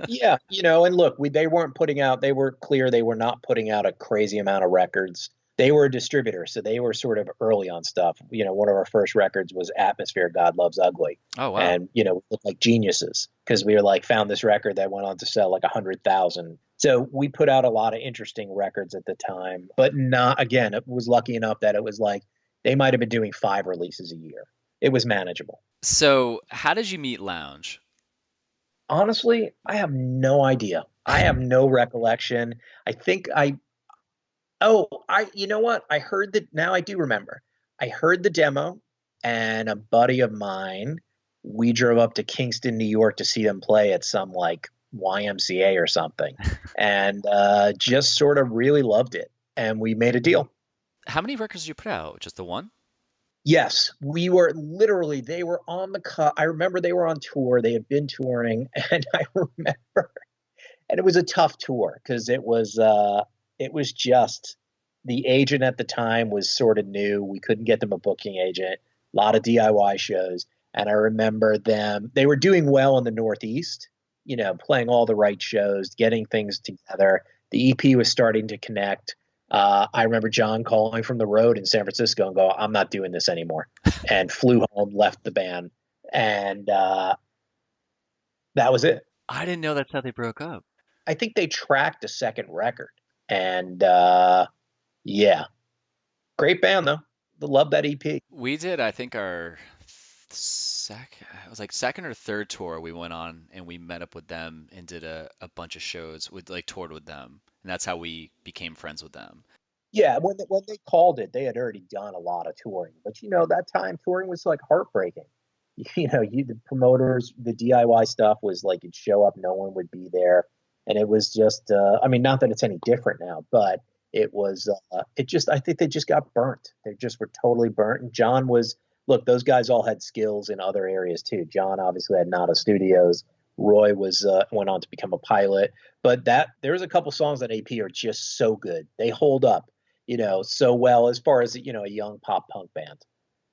Yeah, and look, they weren't putting out, they were clear they were not putting out a crazy amount of records. They were a distributor, so they were sort of early on stuff. One of our first records was Atmosphere, God Loves Ugly. oh wow. And, we looked like geniuses because we were like, found this record that went on to sell like 100,000. So we put out a lot of interesting records at the time, but not, again, it was lucky enough that it was like they might have been doing 5 releases a year. It was manageable. So how did you meet Lounge? Honestly, I have no idea. I have no recollection. I think you know what? Now I do remember. I heard the demo, and a buddy of mine, we drove up to Kingston, New York to see them play at some like YMCA or something, and just sort of really loved it. And we made a deal. How many records did you put out? Just the one? Yes, we were literally, they were on the cut. I remember they were on tour. They had been touring, and I remember, and it was a tough tour because it was just the agent at the time was sort of new. We couldn't get them a booking agent, a lot of DIY shows. And I remember they were doing well in the Northeast, playing all the right shows, getting things together. The EP was starting to connect. I remember John calling from the road in San Francisco and go, "I'm not doing this anymore," and flew home, left the band. And that was it. I didn't know that's how they broke up. I think they tracked a second record. And yeah, great band though. Love that EP. We did, I think, our it was like second or third tour we went on, and we met up with them and did a bunch of shows with like toured with them, and that's how we became friends with them. Yeah, when they called it, they had already done a lot of touring. But that time touring was like heartbreaking. The promoters, the DIY stuff was like you'd show up, no one would be there, and it was just. I mean, not that it's any different now, but it was. I think they just got burnt. They just were totally burnt. And John was. Look, those guys all had skills in other areas too. John obviously had Nada Studios. Roy went on to become a pilot, but there's a couple songs that AP are just so good. They hold up, so well as far as a young pop punk band.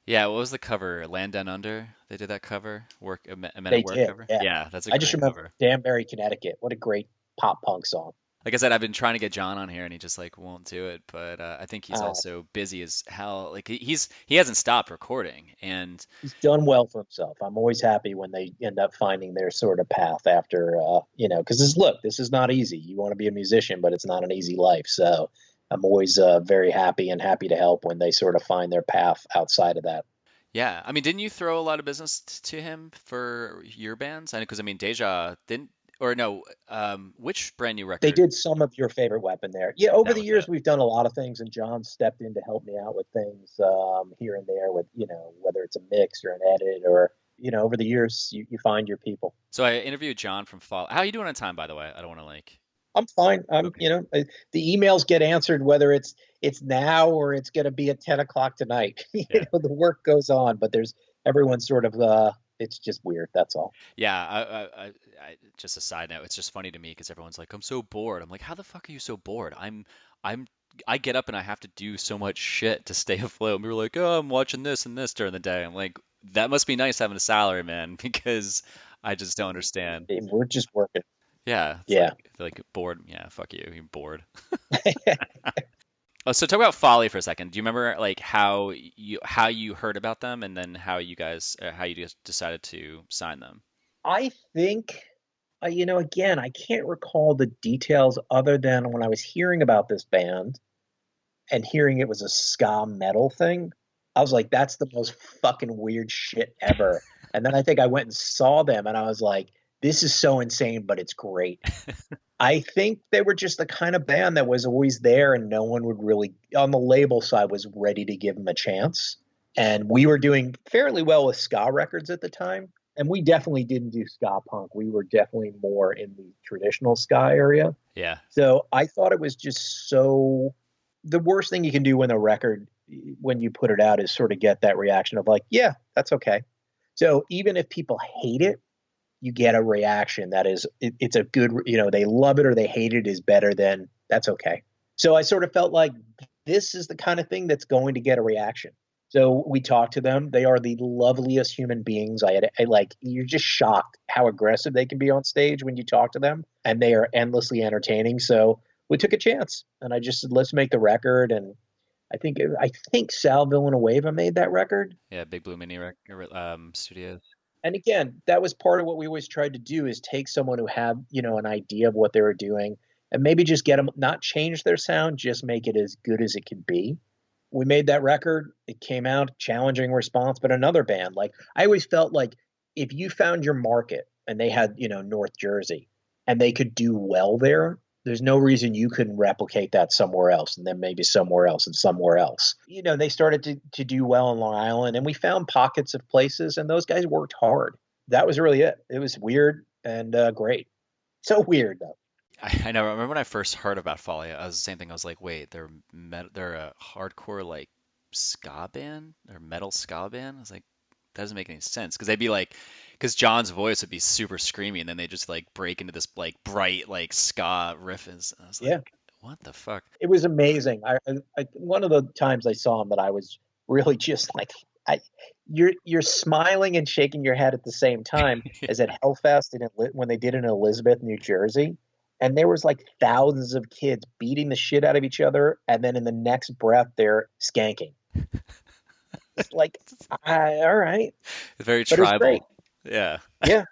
Yeah, what was the cover? Land Down Under? They did that cover? A Men They at Work did, cover? yeah. Yeah, that's a I just great remember cover. Danbury, Connecticut. What a great pop punk song. Like I said, I've been trying to get John on here and he just like won't do it, but I think he's Uh, also busy as hell. Like he hasn't stopped recording, and he's done well for himself. I'm always happy when they end up finding their sort of path after, because this is not easy. You want to be a musician, but it's not an easy life. So I'm always very happy to help when they sort of find their path outside of that. yeah, I mean, didn't you throw a lot of business to him for your bands? I know, because I mean, Deja didn't, or no, which brand new They record? did some of your favorite weapon there. Yeah, over That the was years it. we've done a lot of things, and John stepped in to help me out with things here and there with whether it's a mix or an edit or over the years you find your people. So I interviewed John from Folly. How are you doing on time, by the way? I don't want to like. I'm fine. Okay. The emails get answered whether it's now or it's going to be at 10 o'clock tonight. Yeah. The work goes on, but there's everyone sort of. It's just weird. That's all. Yeah, just a side note. It's just funny to me because everyone's like, "I'm so bored." I'm like, "How the fuck are you so bored?" I'm, I get up and I have to do so much shit to stay afloat. And people are like, "Oh, I'm watching this and this during the day." I'm like, that must be nice having a salary, man, because I just don't understand. We're just working. Yeah, it's like Yeah. I feel like bored. Yeah, fuck you. You're bored. Oh, so talk about Folly for a second. Do you remember like how you heard about them, and then how you just decided to sign them? I think, again, I can't recall the details other than when I was hearing about this band and hearing it was a ska metal thing. I was like, that's the most fucking weird shit ever. And then I think I went and saw them and I was like, this is so insane, but it's great. I think they were just the kind of band that was always there and no one would really, on the label side, was ready to give them a chance. And we were doing fairly well with ska records at the time. And we definitely didn't do ska punk. We were definitely more in the traditional ska area. Yeah. So I thought it was just so the worst thing you can do when a record, when you put it out, is sort of get that reaction of like, yeah, that's okay. So even if people hate it, you get a reaction that is it's a good, they love it or they hate it is better than that's okay. So I sort of felt like this is the kind of thing that's going to get a reaction. So we talked to them. They are the loveliest human beings. I like, you're just shocked how aggressive they can be on stage when you talk to them, and they are endlessly entertaining. So we took a chance, and I just said, let's make the record. And I think Sal Villanueva made that record. Yeah, Big Blue Mini Studios. And again, that was part of what we always tried to do is take someone who had, an idea of what they were doing and maybe just get them, not change their sound, just make it as good as it could be. We made that record. It came out, challenging response, but another band, like I always felt like if you found your market and they had, North Jersey and they could do well there, there's no reason you couldn't replicate that somewhere else and then maybe somewhere else and somewhere else. They started to do well in Long Island and we found pockets of places and those guys worked hard. That was really it. It was weird and great. So weird though. I know. I remember when I first heard about Folly, I was the same thing. I was like, wait, they're a hardcore like ska band or metal ska band. I was like, that doesn't make any sense because they'd be like, because John's voice would be super screamy, and then they just like break into this like bright like ska riff. And I was Yeah, like, what the fuck? it was amazing. One of the times I saw him that I was really just like, you're smiling and shaking your head at the same time as at Hellfest when they did it in Elizabeth, New Jersey. And there was like thousands of kids beating the shit out of each other, and then in the next breath they're skanking. It's like, all right, It's very but it's great. tribal. Yeah. Yeah,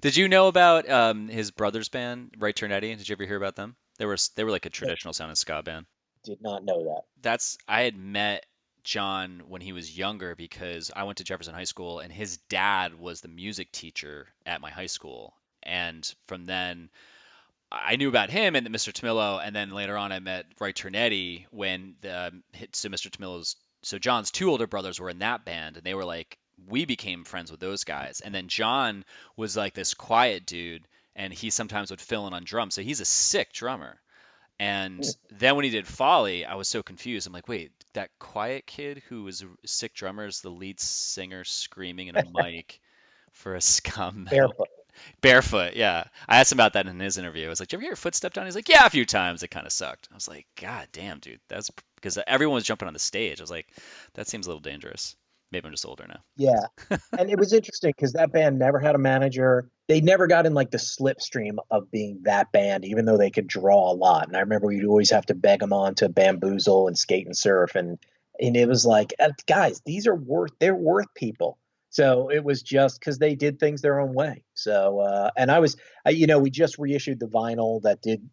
Did you know about his brother's band, Right Turn Eddie? Did you ever hear about them? They were like a I traditional sounding ska band. did not know that. I had met John when he was younger because I went to Jefferson High School and his dad was the music teacher at my high school. And from then I knew about him and Mr. Tamillo, and then later on I met Right Ternetti when so Mr. Tamillo's so John's two older brothers were in that band, and they were like we became friends with those guys, and then John was like this quiet dude, and he sometimes would fill in on drums, so he's a sick drummer. And Hmm. then when he did Folly, I was so confused. I'm like, wait, that quiet kid who was a sick drummer is the lead singer screaming in a mic for a ska metal Barefoot. Barefoot, yeah. I asked him about that in his interview. I was like, "Did you ever get your foot stepped on?" He's like, "Yeah, a few times. It kind of sucked." I was like, "God damn, dude, that's because everyone was jumping on the stage." I was like, "That seems a little dangerous." Maybe I'm just older Yeah. And it was interesting because that band never had a manager. They never got in like the slipstream of being that band, even though they could draw a lot. And I remember you'd always have to beg them on to Bamboozle and Skate and Surf. And it was like, guys, they're worth people. So it was just because they did things their own way. So, and we just reissued the vinyl that did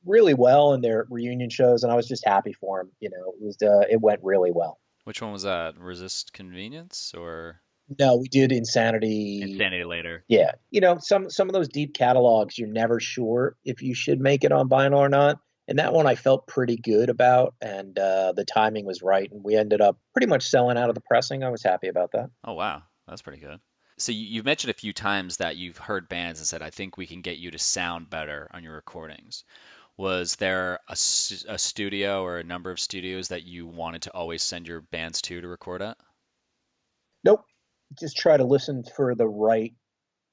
really well in their reunion shows. And I was just happy for them. It went really well. Which one was that? Resist Convenience or No, we did Insanity. Insanity Later? Yeah. Some of those deep catalogs, you're never sure if you should make it on vinyl or not. And that one I felt pretty good about, and the timing was right, and we ended up pretty much selling out of the pressing. I was happy about that. Oh wow, that's pretty good. So you've mentioned a few times that you've heard bands and said, "I think we can get you to sound better on your recordings." Was there a studio or a number of studios that you wanted to always send your bands to record at? Nope. Just try to listen for the right.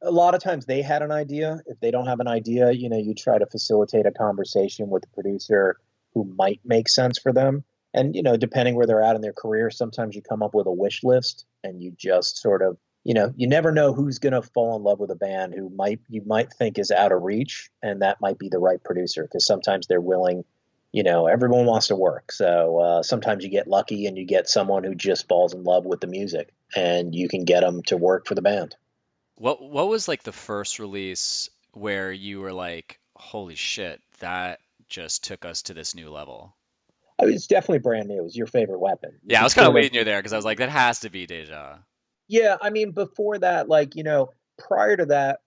A lot of times they had an idea. If they don't have an idea, you try to facilitate a conversation with the producer who might make sense for them. And, depending where they're at in their career, sometimes you come up with a wish list and you just sort of, you never know who's going to fall in love with a band you might think is out of reach. And that might be the right producer because sometimes they're willing, everyone wants to work. So sometimes you get lucky and you get someone who just falls in love with the music, and you can get them to work for the band. What was like the first release where you were like, holy shit, that just took us to this new level? It's definitely brand new. It was Your Favorite Weapon. Yeah, I was It's kind of sort of waiting you there because I was like, that has to be Deja. Yeah, I mean, before that, prior to that,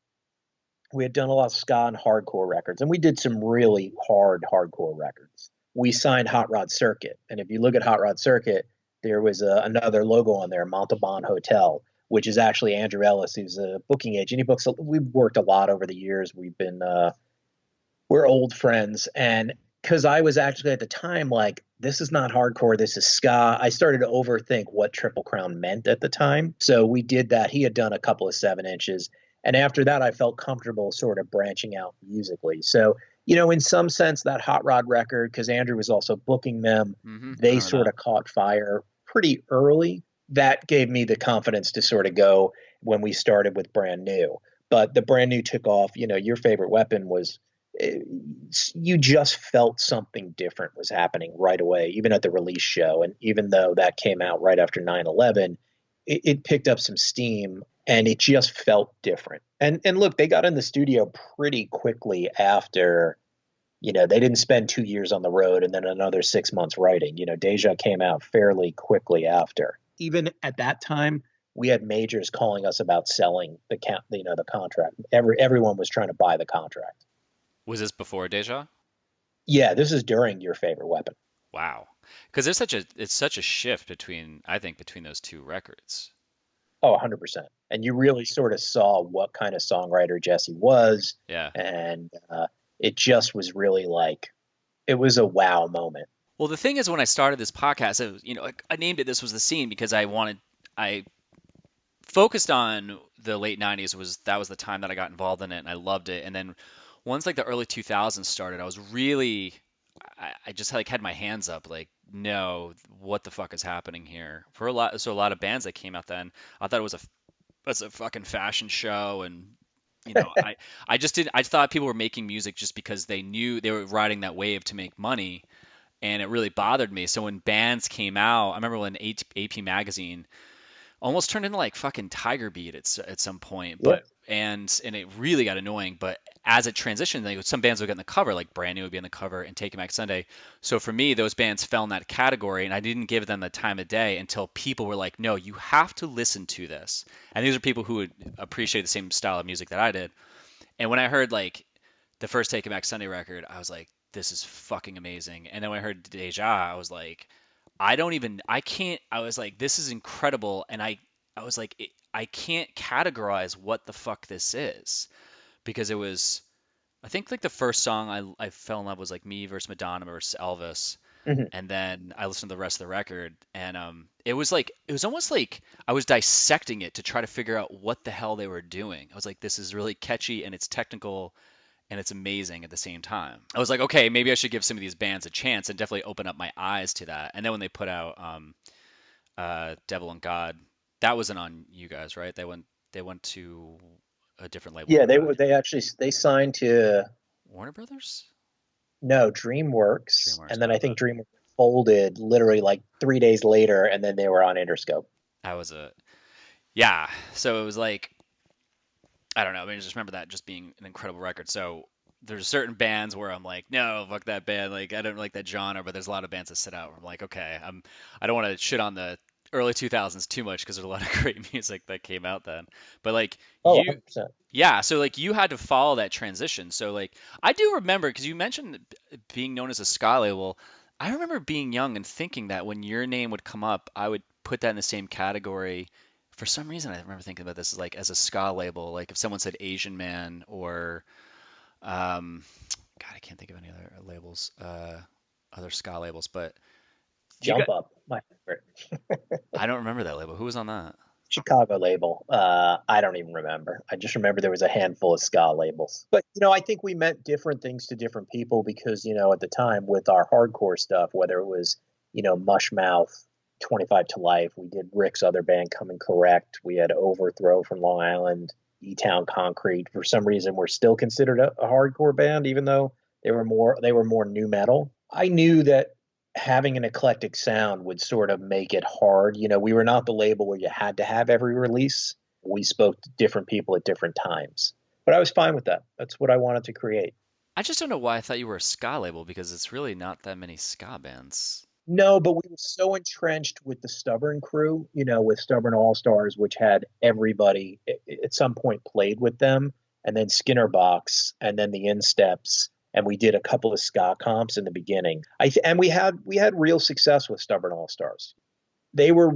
we had done a lot of ska and hardcore records, and we did some really hardcore records. We signed Hot Rod Circuit, and if you look at Hot Rod Circuit, there was another logo on there, Montalban Hotel, which is actually Andrew Ellis, who's a booking agent. He books. We've worked a lot over the years. We're old friends, and because I was actually at the time like, this is not hardcore, this is ska. I started to overthink what Triple Crown meant at the time. So we did that. He had done a couple of 7 inches. And after that, I felt comfortable sort of branching out musically. So, in some sense, that Hot Rod record, because Andrew was also booking them, I they remember sort that. of caught fire pretty early. That gave me the confidence to sort of go when we started with Brand New. But the Brand New took off. Your Favorite Weapon was eh, you just felt something different was happening right away, even at the release show. And even though that came out right after 9/11, it picked up some steam and it just felt different. And look, they got in the studio pretty quickly after. They didn't spend 2 years on the road and then another 6 months writing. Deja came out fairly quickly after. Even at that time, we had majors calling us about selling the contract. Everyone was trying to buy the contract. Was this before Deja? Yeah, this is during Your Favorite Weapon. Wow. Because it's such a shift between, I think, between those two records. Oh, 100%. And you really sort of saw what kind of songwriter Jesse was. Yeah. And it just was really like, it was a wow moment. Well, the thing is, when I started this podcast, I named it "This Was the Scene" because I focused on the late '90s. That was the time that I got involved in it, and I loved it. And then once like the early 2000s started, I just like had my hands up, like, no, what the fuck is happening here? So a lot of bands that came out then, I thought it was a fucking fashion show, and I just didn't. I thought people were making music just because they knew they were riding that wave to make money, and it really bothered me. So when bands came out, I remember when AP Magazine almost turned into like fucking Tiger Beat at some point, Yep. and it really got annoying. But as it transitioned, like some bands would get in the cover, like Brand New would be in the cover, and Take It Back Sunday. So for me, those bands fell in that category, and I didn't give them the time of day until people were like, "No, you have to listen to this." And these are people who would appreciate the same style of music that I did. And when I heard like the first Take It Back Sunday record, I was like, "This is fucking amazing." And then when I heard Deja, I was like, I can't, I was like, this is incredible. And I was like, I can't categorize what the fuck this is because it was, I think like the first song I fell in love was like Me versus Madonna versus Elvis. Hmm. And then I listened to the rest of the record, and it was almost like I was dissecting it to try to figure out what the hell they were doing. I was like, this is really catchy and it's technical and it's amazing at the same time. I was like, okay, maybe I should give some of these bands a chance and definitely open up my eyes to that. And then when they put out Devil and God, that wasn't on you guys, right? They went to a different label Yeah, for they that. were. They actually they signed to Warner Brothers? no DreamWorks, DreamWorks, and my then I bad. think DreamWorks folded literally like 3 days later, and then they were on Interscope. That was a Yeah. So it was like, I don't know. I mean, I just remember that just being an incredible record. So there's certain bands where I'm like, no, fuck that band. Like, I don't like that genre. But there's a lot of bands that sit out where I'm like, okay, I don't want to shit on the early 2000s too much because there's a lot of great music that came out then. But like Oh, you, 100%. yeah. So like you had to follow that transition. So like I do remember because you mentioned being known as a ska label. I remember being young and thinking that when your name would come up, I would put that in the same category. For some reason, I remember thinking about this as like as a ska label. Like if someone said Asian Man or um, God, I can't think of any other labels, other ska labels. But you got, Jump Up, my favorite I don't remember that label. Who was on that? Chicago label. I don't even remember. I just remember there was a handful of ska labels. But I think we meant different things to different people because at the time with our hardcore stuff, whether it was Mushmouth, 25 to Life, we did Rick's other band, Coming Correct. We had Overthrow from Long Island, E Town Concrete. For some reason, we're still considered a hardcore band, even though they were more new metal. I knew that having an eclectic sound would sort of make it hard. We were not the label where you had to have every release. We spoke to different people at different times. But I was fine with that. That's what I wanted to create. I just don't know why I thought you were a ska label because it's really not that many ska bands. No, but we were so entrenched with the Stubborn crew, with Stubborn All Stars, which had everybody at some point played with them, and then Skinner Box, and then the Insteps, and we did a couple of ska comps in the beginning. And we had real success with Stubborn All Stars. They were,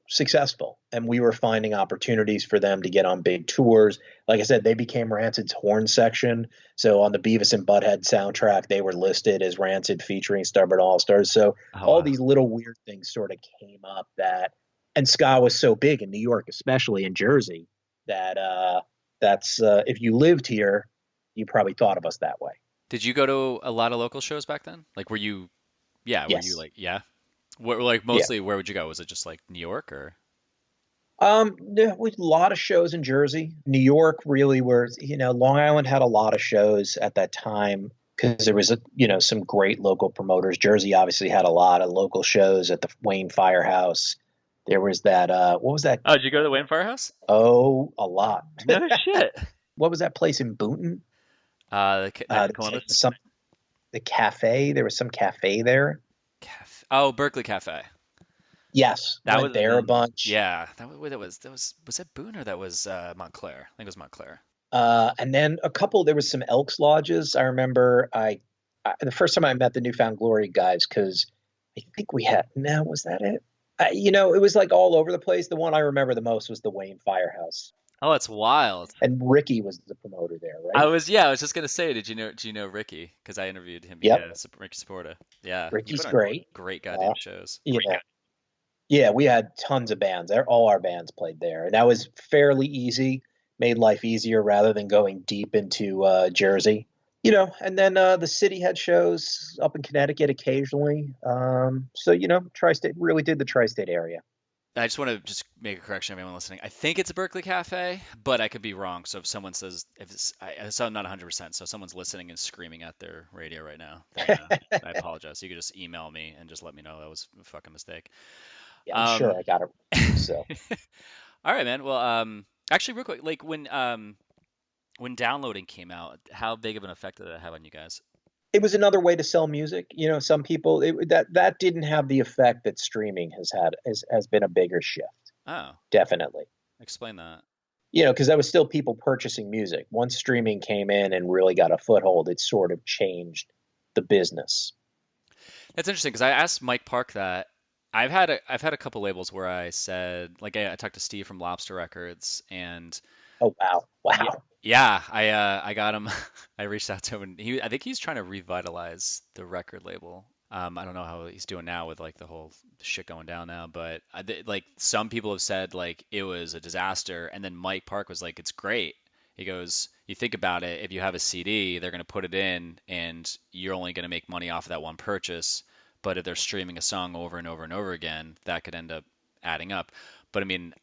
successful, and we were finding opportunities for them to get on big tours. Like I said, they became Rancid's horn section. So on the Beavis and Butthead soundtrack, they were listed as Rancid featuring Stubborn All Stars. So Oh, all wow. these little weird things sort of came up and ska was so big in New York, especially in Jersey, that that's if you lived here, you probably thought of us that way. Did you go to a lot of local shows back then? Like, were you Yes. like, yeah? Like, Yeah. mostly, where would you go? Was it just like New York or? There was a lot of shows in Jersey. New York really was, Long Island had a lot of shows at that time because there was, some great local promoters. Jersey obviously had a lot of local shows at the Wayne Firehouse. There was that, what was that? Oh, did you go to the Wayne Firehouse? Oh, a lot. No shit. What was that place in Boonton? Night at There was like Columbus the cafe. There was some cafe there. Cafe. Oh, Berkeley Cafe. Yes, That went was, and there a then bunch. yeah, was that Boone or that was Montclair? I think it was Montclair. And then there was some Elks Lodges. I remember the first time I met the Newfound Glory guys, because I think no, was that it? It was like all over the place. The one I remember the most was the Wayne Firehouse. Oh, it's wild. And Ricky was the promoter there, I right? was yeah, I was just gonna say, do you know Ricky? Because I interviewed him. Yep. Yeah, Ricky Saporta. Yeah, you put Ricky's on great. great goddamn Uh, shows. yeah. Yeah, we had tons of bands. All our bands played there. And that was fairly easy, made life easier rather than going deep into Jersey. And then the city had shows up in Connecticut occasionally. So, tri-state really did the tri-state area. I just want to just make a correction, everyone listening. I think it's a Berkeley Cafe, but I could be wrong. So if someone says if it's, so I'm not 100%. So if someone's listening and screaming at their radio right now, then I apologize. You could just email me and just let me know that was a fucking mistake. Yeah, I'm sure Um, I got it. So all right, man. Well, actually, real quick, like when downloading came out, how big of an effect did that have on you guys? it was another way to sell music. Some people that didn't have the effect that streaming has been a bigger shift, Oh, definitely. explain that. Because that was still people purchasing music. Once streaming came in and really got a foothold, it sort of changed the business. That's interesting because I asked Mike Park that. I've had a couple labels where I said like I talked to Steve from Lobster Records and Oh, wow. yeah, Wow. yeah, I got him. I reached out to him and I think he's trying to revitalize the record label. I don't know how he's doing now with like the whole shit going down now, but like some people have said like it was a disaster, and then Mike Park was like it's great. He goes, you think about it, if you have a CD, they're going to put it in, and you're only going to make money off of that one purchase. But if they're streaming a song over and over and over again, that could end up adding up. But I mean,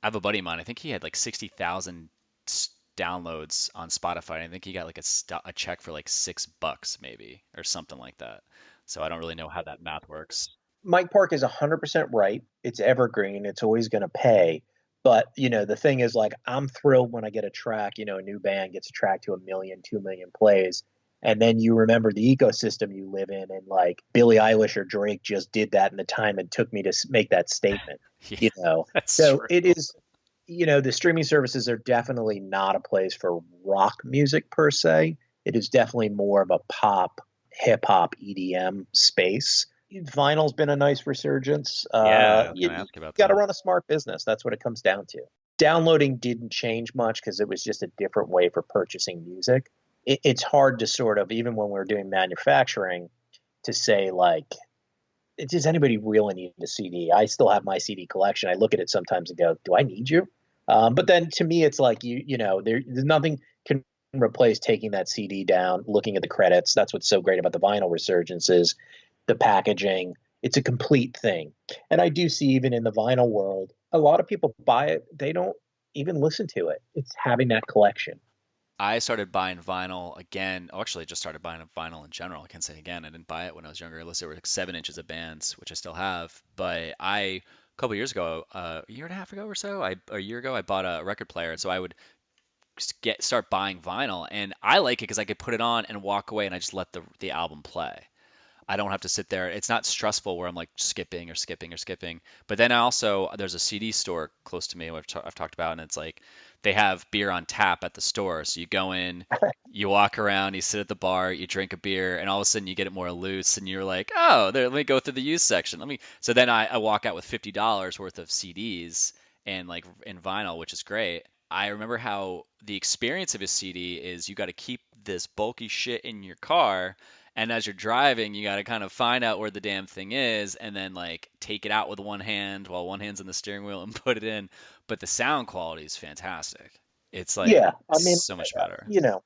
I have a buddy of mine. I think he had like 60,000 downloads on Spotify. I think he got like a check for like $6 maybe or something like that. So I don't really know how that math works. Mike Park is 100% right. It's evergreen. It's always going to pay. But, the thing is, like, I'm thrilled when I get a track, a new band gets a track to 1 million, 2 million plays. And then you remember the ecosystem you live in. And, like, Billie Eilish or Drake just did that in the time it took me to make that statement, Yeah, you know? that's So true. it is, the streaming services are definitely not a place for rock music per se. It is definitely more of a pop, hip hop, EDM space. Vinyl's been a nice resurgence. Yeah, I was You, gonna you ask you about got to that. run a smart business. That's what it comes down to. Downloading didn't change much because it was just a different way for purchasing music. It's hard to sort of, even when we're doing manufacturing, to say, like, does anybody really need a CD? I still have my CD collection. I look at it sometimes and go, do I need you? But then to me, it's like, there's nothing can replace taking that CD down, looking at the credits. That's what's so great about the vinyl resurgence is the packaging. It's a complete thing. And I do see even in the vinyl world, a lot of people buy it. They don't even listen to it. It's having that collection. I started buying vinyl again. Oh, actually, I just started buying vinyl in general. I can't say again. I didn't buy it when I was younger, unless there were like 7 inches of bands, which I still have. But a couple years ago, a year and a half ago or so, a year ago, I bought a record player, and so I would start buying vinyl, and I like it because I could put it on and walk away, and I just let the album play. I don't have to sit there. It's not stressful where I'm like skipping or skipping or skipping. But then also there's a CD store close to me I've talked about, and it's like they have beer on tap at the store. So you go in, you walk around, you sit at the bar, you drink a beer, and all of a sudden you get it more loose, and you're like, oh, there, let me go through the used section. Let me. So then I walk out with $50 worth of CDs and like in vinyl, which is great. I remember how the experience of a CD is you got to keep this bulky shit in your car, and as you're driving, you got to kind of find out where the damn thing is and then like take it out with one hand while one hand's on the steering wheel and put it in. But the sound quality is fantastic. It's like Yeah, I mean, so much better. you know,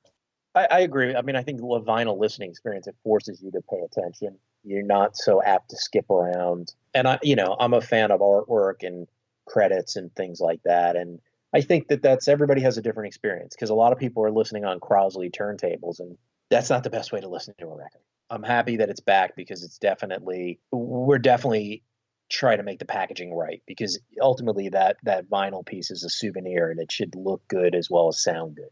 I agree. I mean, I think the vinyl listening experience, it forces you to pay attention. You're not so apt to skip around. And I'm a fan of artwork and credits and things like that. And I think that that's everybody has a different experience because a lot of people are listening on Crosley turntables, and that's not the best way to listen to a record. I'm happy that it's back because we're definitely trying to make the packaging right because ultimately that vinyl piece is a souvenir and it should look good as well as sound good.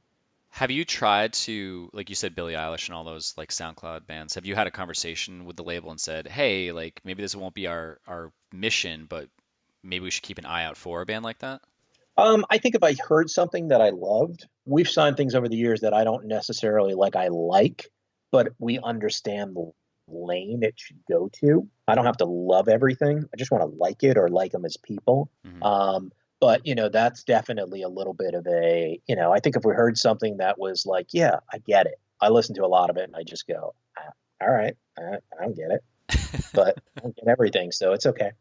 Have you tried to, like you said, Billie Eilish and all those like SoundCloud bands, have you had a conversation with the label and said, hey, like maybe this won't be our mission, but maybe we should keep an eye out for a band like that? I think if I heard something that I loved, we've signed things over the years that I don't necessarily like, but we understand the lane it should go to. I don't have to love everything. I just want to like it or like them as people. Hmm. But that's definitely a little bit of I think if we heard something that was like, yeah, I get it. I listen to a lot of it and I just go, all right, I don't get it, but I don't get everything, so it's okay.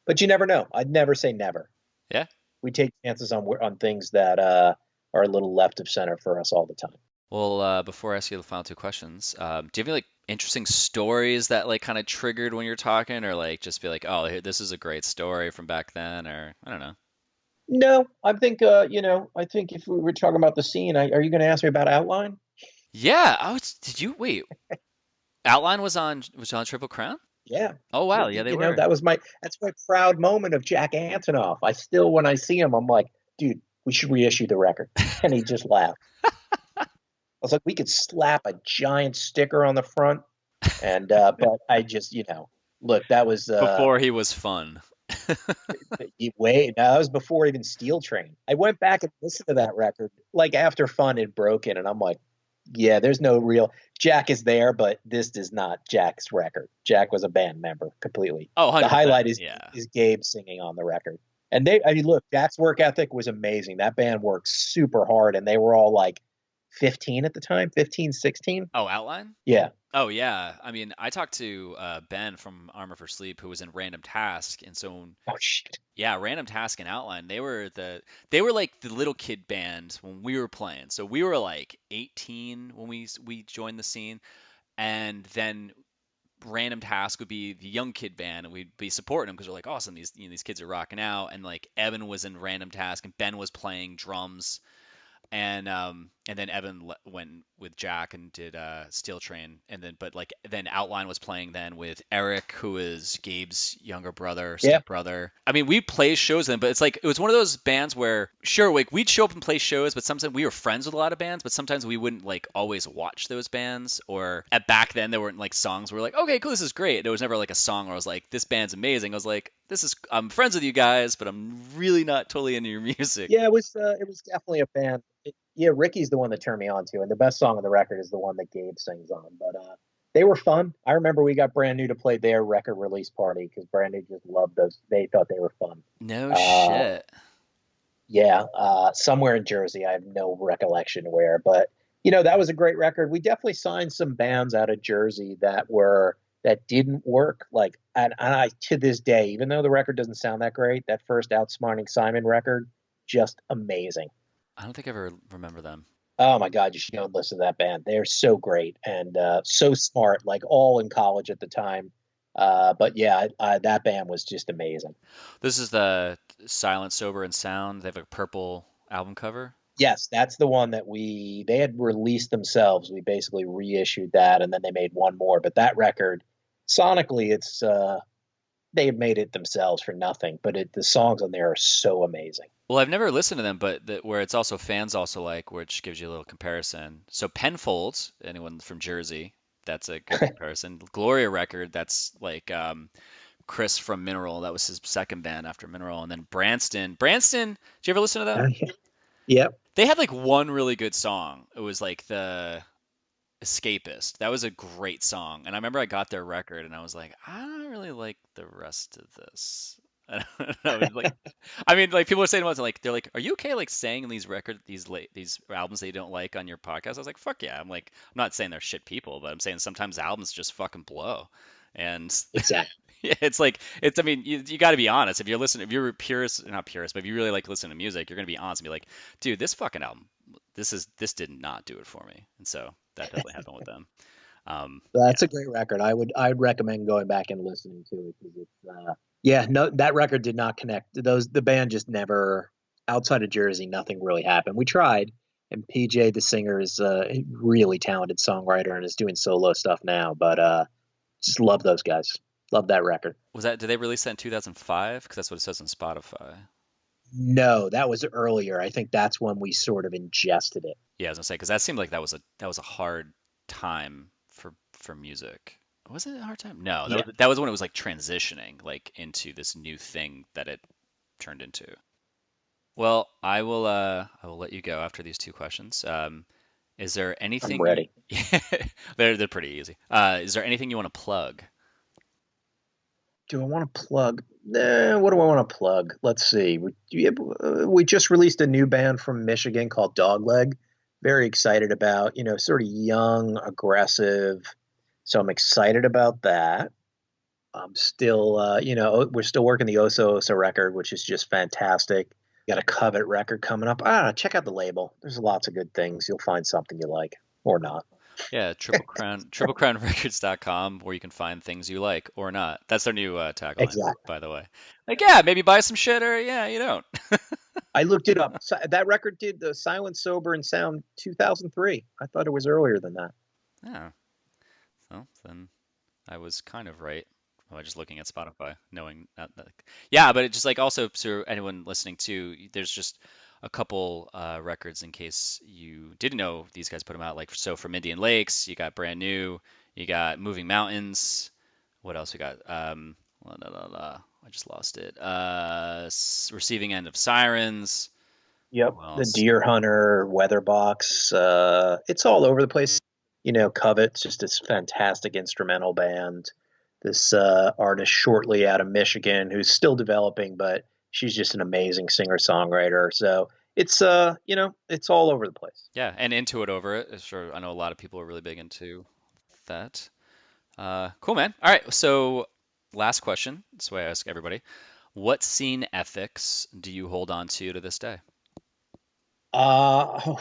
But you never know. I'd never say never. Yeah. We take chances on things that are a little left of center for us all the time. Well, before I ask you the final two questions, do you have any like interesting stories that like kind of triggered when you're talking, or like just be like, oh, this is a great story from back then, or I don't know. No, I think if we were talking about the scene, are you going to ask me about Outline? Yeah, did you wait? Outline was on Triple Crown? Yeah. Oh wow, yeah they were. That's my proud moment of Jack Antonoff. I still, when I see him, I'm like, dude, we should reissue the record. And he just laughed. I was like, we could slap a giant sticker on the front. And, but I just, look, that was, Before he was fun. that was before even Steel Train. I went back and listened to that record, like after Fun had broken. And I'm like, yeah, there's no real Jack is there, but this is not Jack's record. Jack was a band member completely. Oh, The 100%. highlight is Yeah. is Gabe singing on the record. And I mean, look, Jack's work ethic was amazing. That band worked super hard, and they were all like 15 at the time, 15, 16. Oh, Outline? Yeah. Oh yeah. I mean, I talked to Ben from Armor for Sleep, who was in Random Task, and so Oh shit. yeah, Random Task and Outline, they were like the little kid band when we were playing. So we were like 18 when we joined the scene, and then Random Task would be the young kid band, and we'd be supporting them because we're like, awesome, these kids are rocking out, and like Evan was in Random Task, and Ben was playing drums, and then Evan went with Jack and did Steel Train, and then Outline was playing then with Eric, who is Gabe's younger brother, Yeah. step brother. I mean, we play shows then, but it's like it was one of those bands where sure, like we'd show up and play shows, but sometimes we were friends with a lot of bands, but sometimes we wouldn't like always watch those bands. Or at back then there weren't like songs where we're like, okay, cool, this is great. There was never like a song where I was like, this band's amazing. I was like, I'm friends with you guys, but I'm really not totally into your music. Yeah, it was definitely a band. Yeah, Ricky's the one that turned me on to, and the best song on the record is the one that Gabe sings on. But they were fun. I remember we got Brand New to play their record release party because Brand New just loved those. They thought they were fun. No Uh, shit. yeah, somewhere in Jersey. I have no recollection where, but that was a great record. We definitely signed some bands out of Jersey that didn't work. Like, and I to this day, even though the record doesn't sound that great, that first Outsmarting Simon record, just amazing. I don't think I ever remember them. Oh my God, you should go and listen to that band. They're so great and so smart, like all in college at the time. But yeah, that band was just amazing. This is the Silent, Sober, and Sound. They have a purple album cover. Yes, that's the one that they had released themselves. We basically reissued that, and then they made one more. But that record, sonically, it's they have made it themselves for nothing. But the songs on there are so amazing. Well, I've never listened to them, but where it's also fans also like, which gives you a little comparison. So Penfolds, anyone from Jersey, that's a good comparison. Gloria record, that's like Chris from Mineral, that was his second band after Mineral, and then Branston. Branston, did you ever listen to them? Yep. They had like one really good song. It was like the Escapist. That was a great song. And I remember I got their record and I was like, I don't really like the rest of this. I was like, I mean, like people are saying about it, like they're like, "Are you okay like saying these albums that you don't like on your podcast?" I was like, "Fuck yeah!" I'm like, I'm not saying they're shit people, but I'm saying sometimes albums just fucking blow, and Exactly. yeah, it's like it's. I mean, you got to be honest. If you're a purist, not purist, but if you really like listening to music, you're gonna be honest and be like, "Dude, this fucking album, this did not do it for me," and so that definitely happened with them. Yeah, That's a great record. I'd recommend going back and listening to it because it's yeah, no, that record did not connect. The band just never, outside of Jersey, nothing really happened. We tried, and PJ the singer is a really talented songwriter and is doing solo stuff now, but just love those guys. Love that record. was that? Did they release that in 2005? Because that's what it says on Spotify. No, that was earlier. I think that's when we sort of ingested it. Yeah, I was gonna say because that seemed like that was a hard time for music. Was it a hard time? No, Yeah, that was when it was like transitioning like into this new thing that it turned into. Well, I will let you go after these two questions. Is there I'm anything you ready. they're pretty easy. Is there anything you want to plug? Do I want to plug? What do I want to plug? Let's see. We just released a new band from Michigan called Dogleg. Very excited about, sort of young, aggressive. So I'm excited about that. I'm still, we're still working the Oso Oso record, which is just fantastic. Got a Covet record coming up. I don't know. Check out the label. There's lots of good things. You'll find something you like or not. Yeah, triplecrownrecords.com where you can find things you like or not. That's their new tagline, Exactly. by the way. Like, yeah, maybe buy some shit or yeah, you don't. I looked it up. That record did the Silent, Sober, and Sound 2003. I thought it was earlier than that. Yeah. So then I was kind of right by just looking at Spotify, knowing that. Yeah, but it just like also to anyone listening to, there's just a couple records in case you didn't know these guys put them out. Like so from Indian Lakes, you got Brand New, you got Moving Mountains. What else we got? La, la, la, la. I just lost it. Receiving End of Sirens. Yep. Who The else? Deer Hunter, Weatherbox. It's all over the place. Covet's just this fantastic instrumental band. This artist shortly out of Michigan who's still developing, but she's just an amazing singer-songwriter. So it's all over the place. Yeah, and Into It Over It. Sure, I know a lot of people are really big into that. Cool, man. All right, so last question. That's the way I ask everybody. What scene ethics do you hold on to this day? Oh,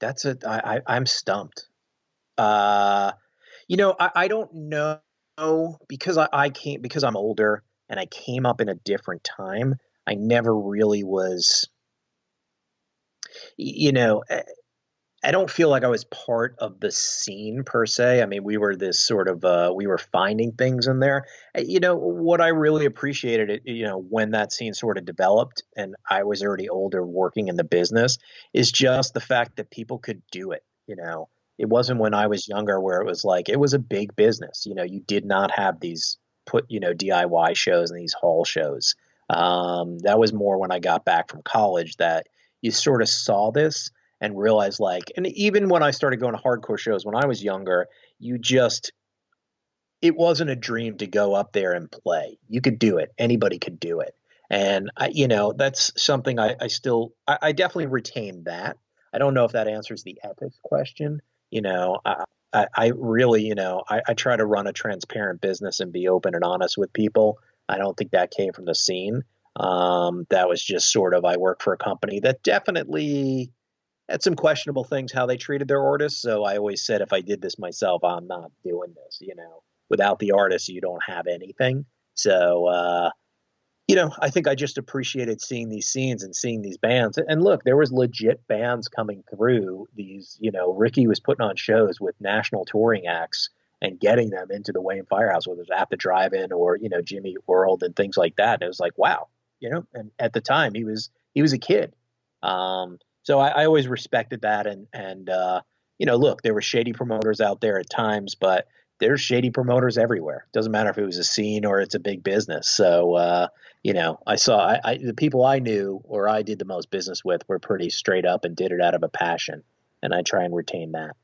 I'm stumped. Uh, I don't know because I came because I'm older and I came up in a different time. I never really was, you know, I don't feel like I was part of the scene per se. I mean, we were this sort of we were finding things in there. What I really appreciated it, when that scene sort of developed and I was already older working in the business is just the fact that people could do it, It wasn't when I was younger where it was like it was a big business. You did not have these DIY shows and these hall shows. That was more when I got back from college that you sort of saw this and realize like and even when I started going to hardcore shows when I was younger, you just it wasn't a dream to go up there and play. You could do it. Anybody could do it. And that's something I definitely retain that. I don't know if that answers the ethics question. I really, I try to run a transparent business and be open and honest with people. I don't think that came from the scene. That was just sort of I work for a company that definitely had some questionable things how they treated their artists. So I always said if I did this myself, I'm not doing this. Without the artist, you don't have anything. So I think I just appreciated seeing these scenes and seeing these bands. And look, there was legit bands coming through these, Ricky was putting on shows with national touring acts and getting them into the Wayne Firehouse, whether it was at the drive-in or, Jimmy World and things like that. And it was like, wow, and at the time he was a kid. So I always respected that. And look, there were shady promoters out there at times, but there's shady promoters everywhere. Doesn't matter if it was a scene or it's a big business. So, the people I knew or I did the most business with were pretty straight up and did it out of a passion. And I try and retain that.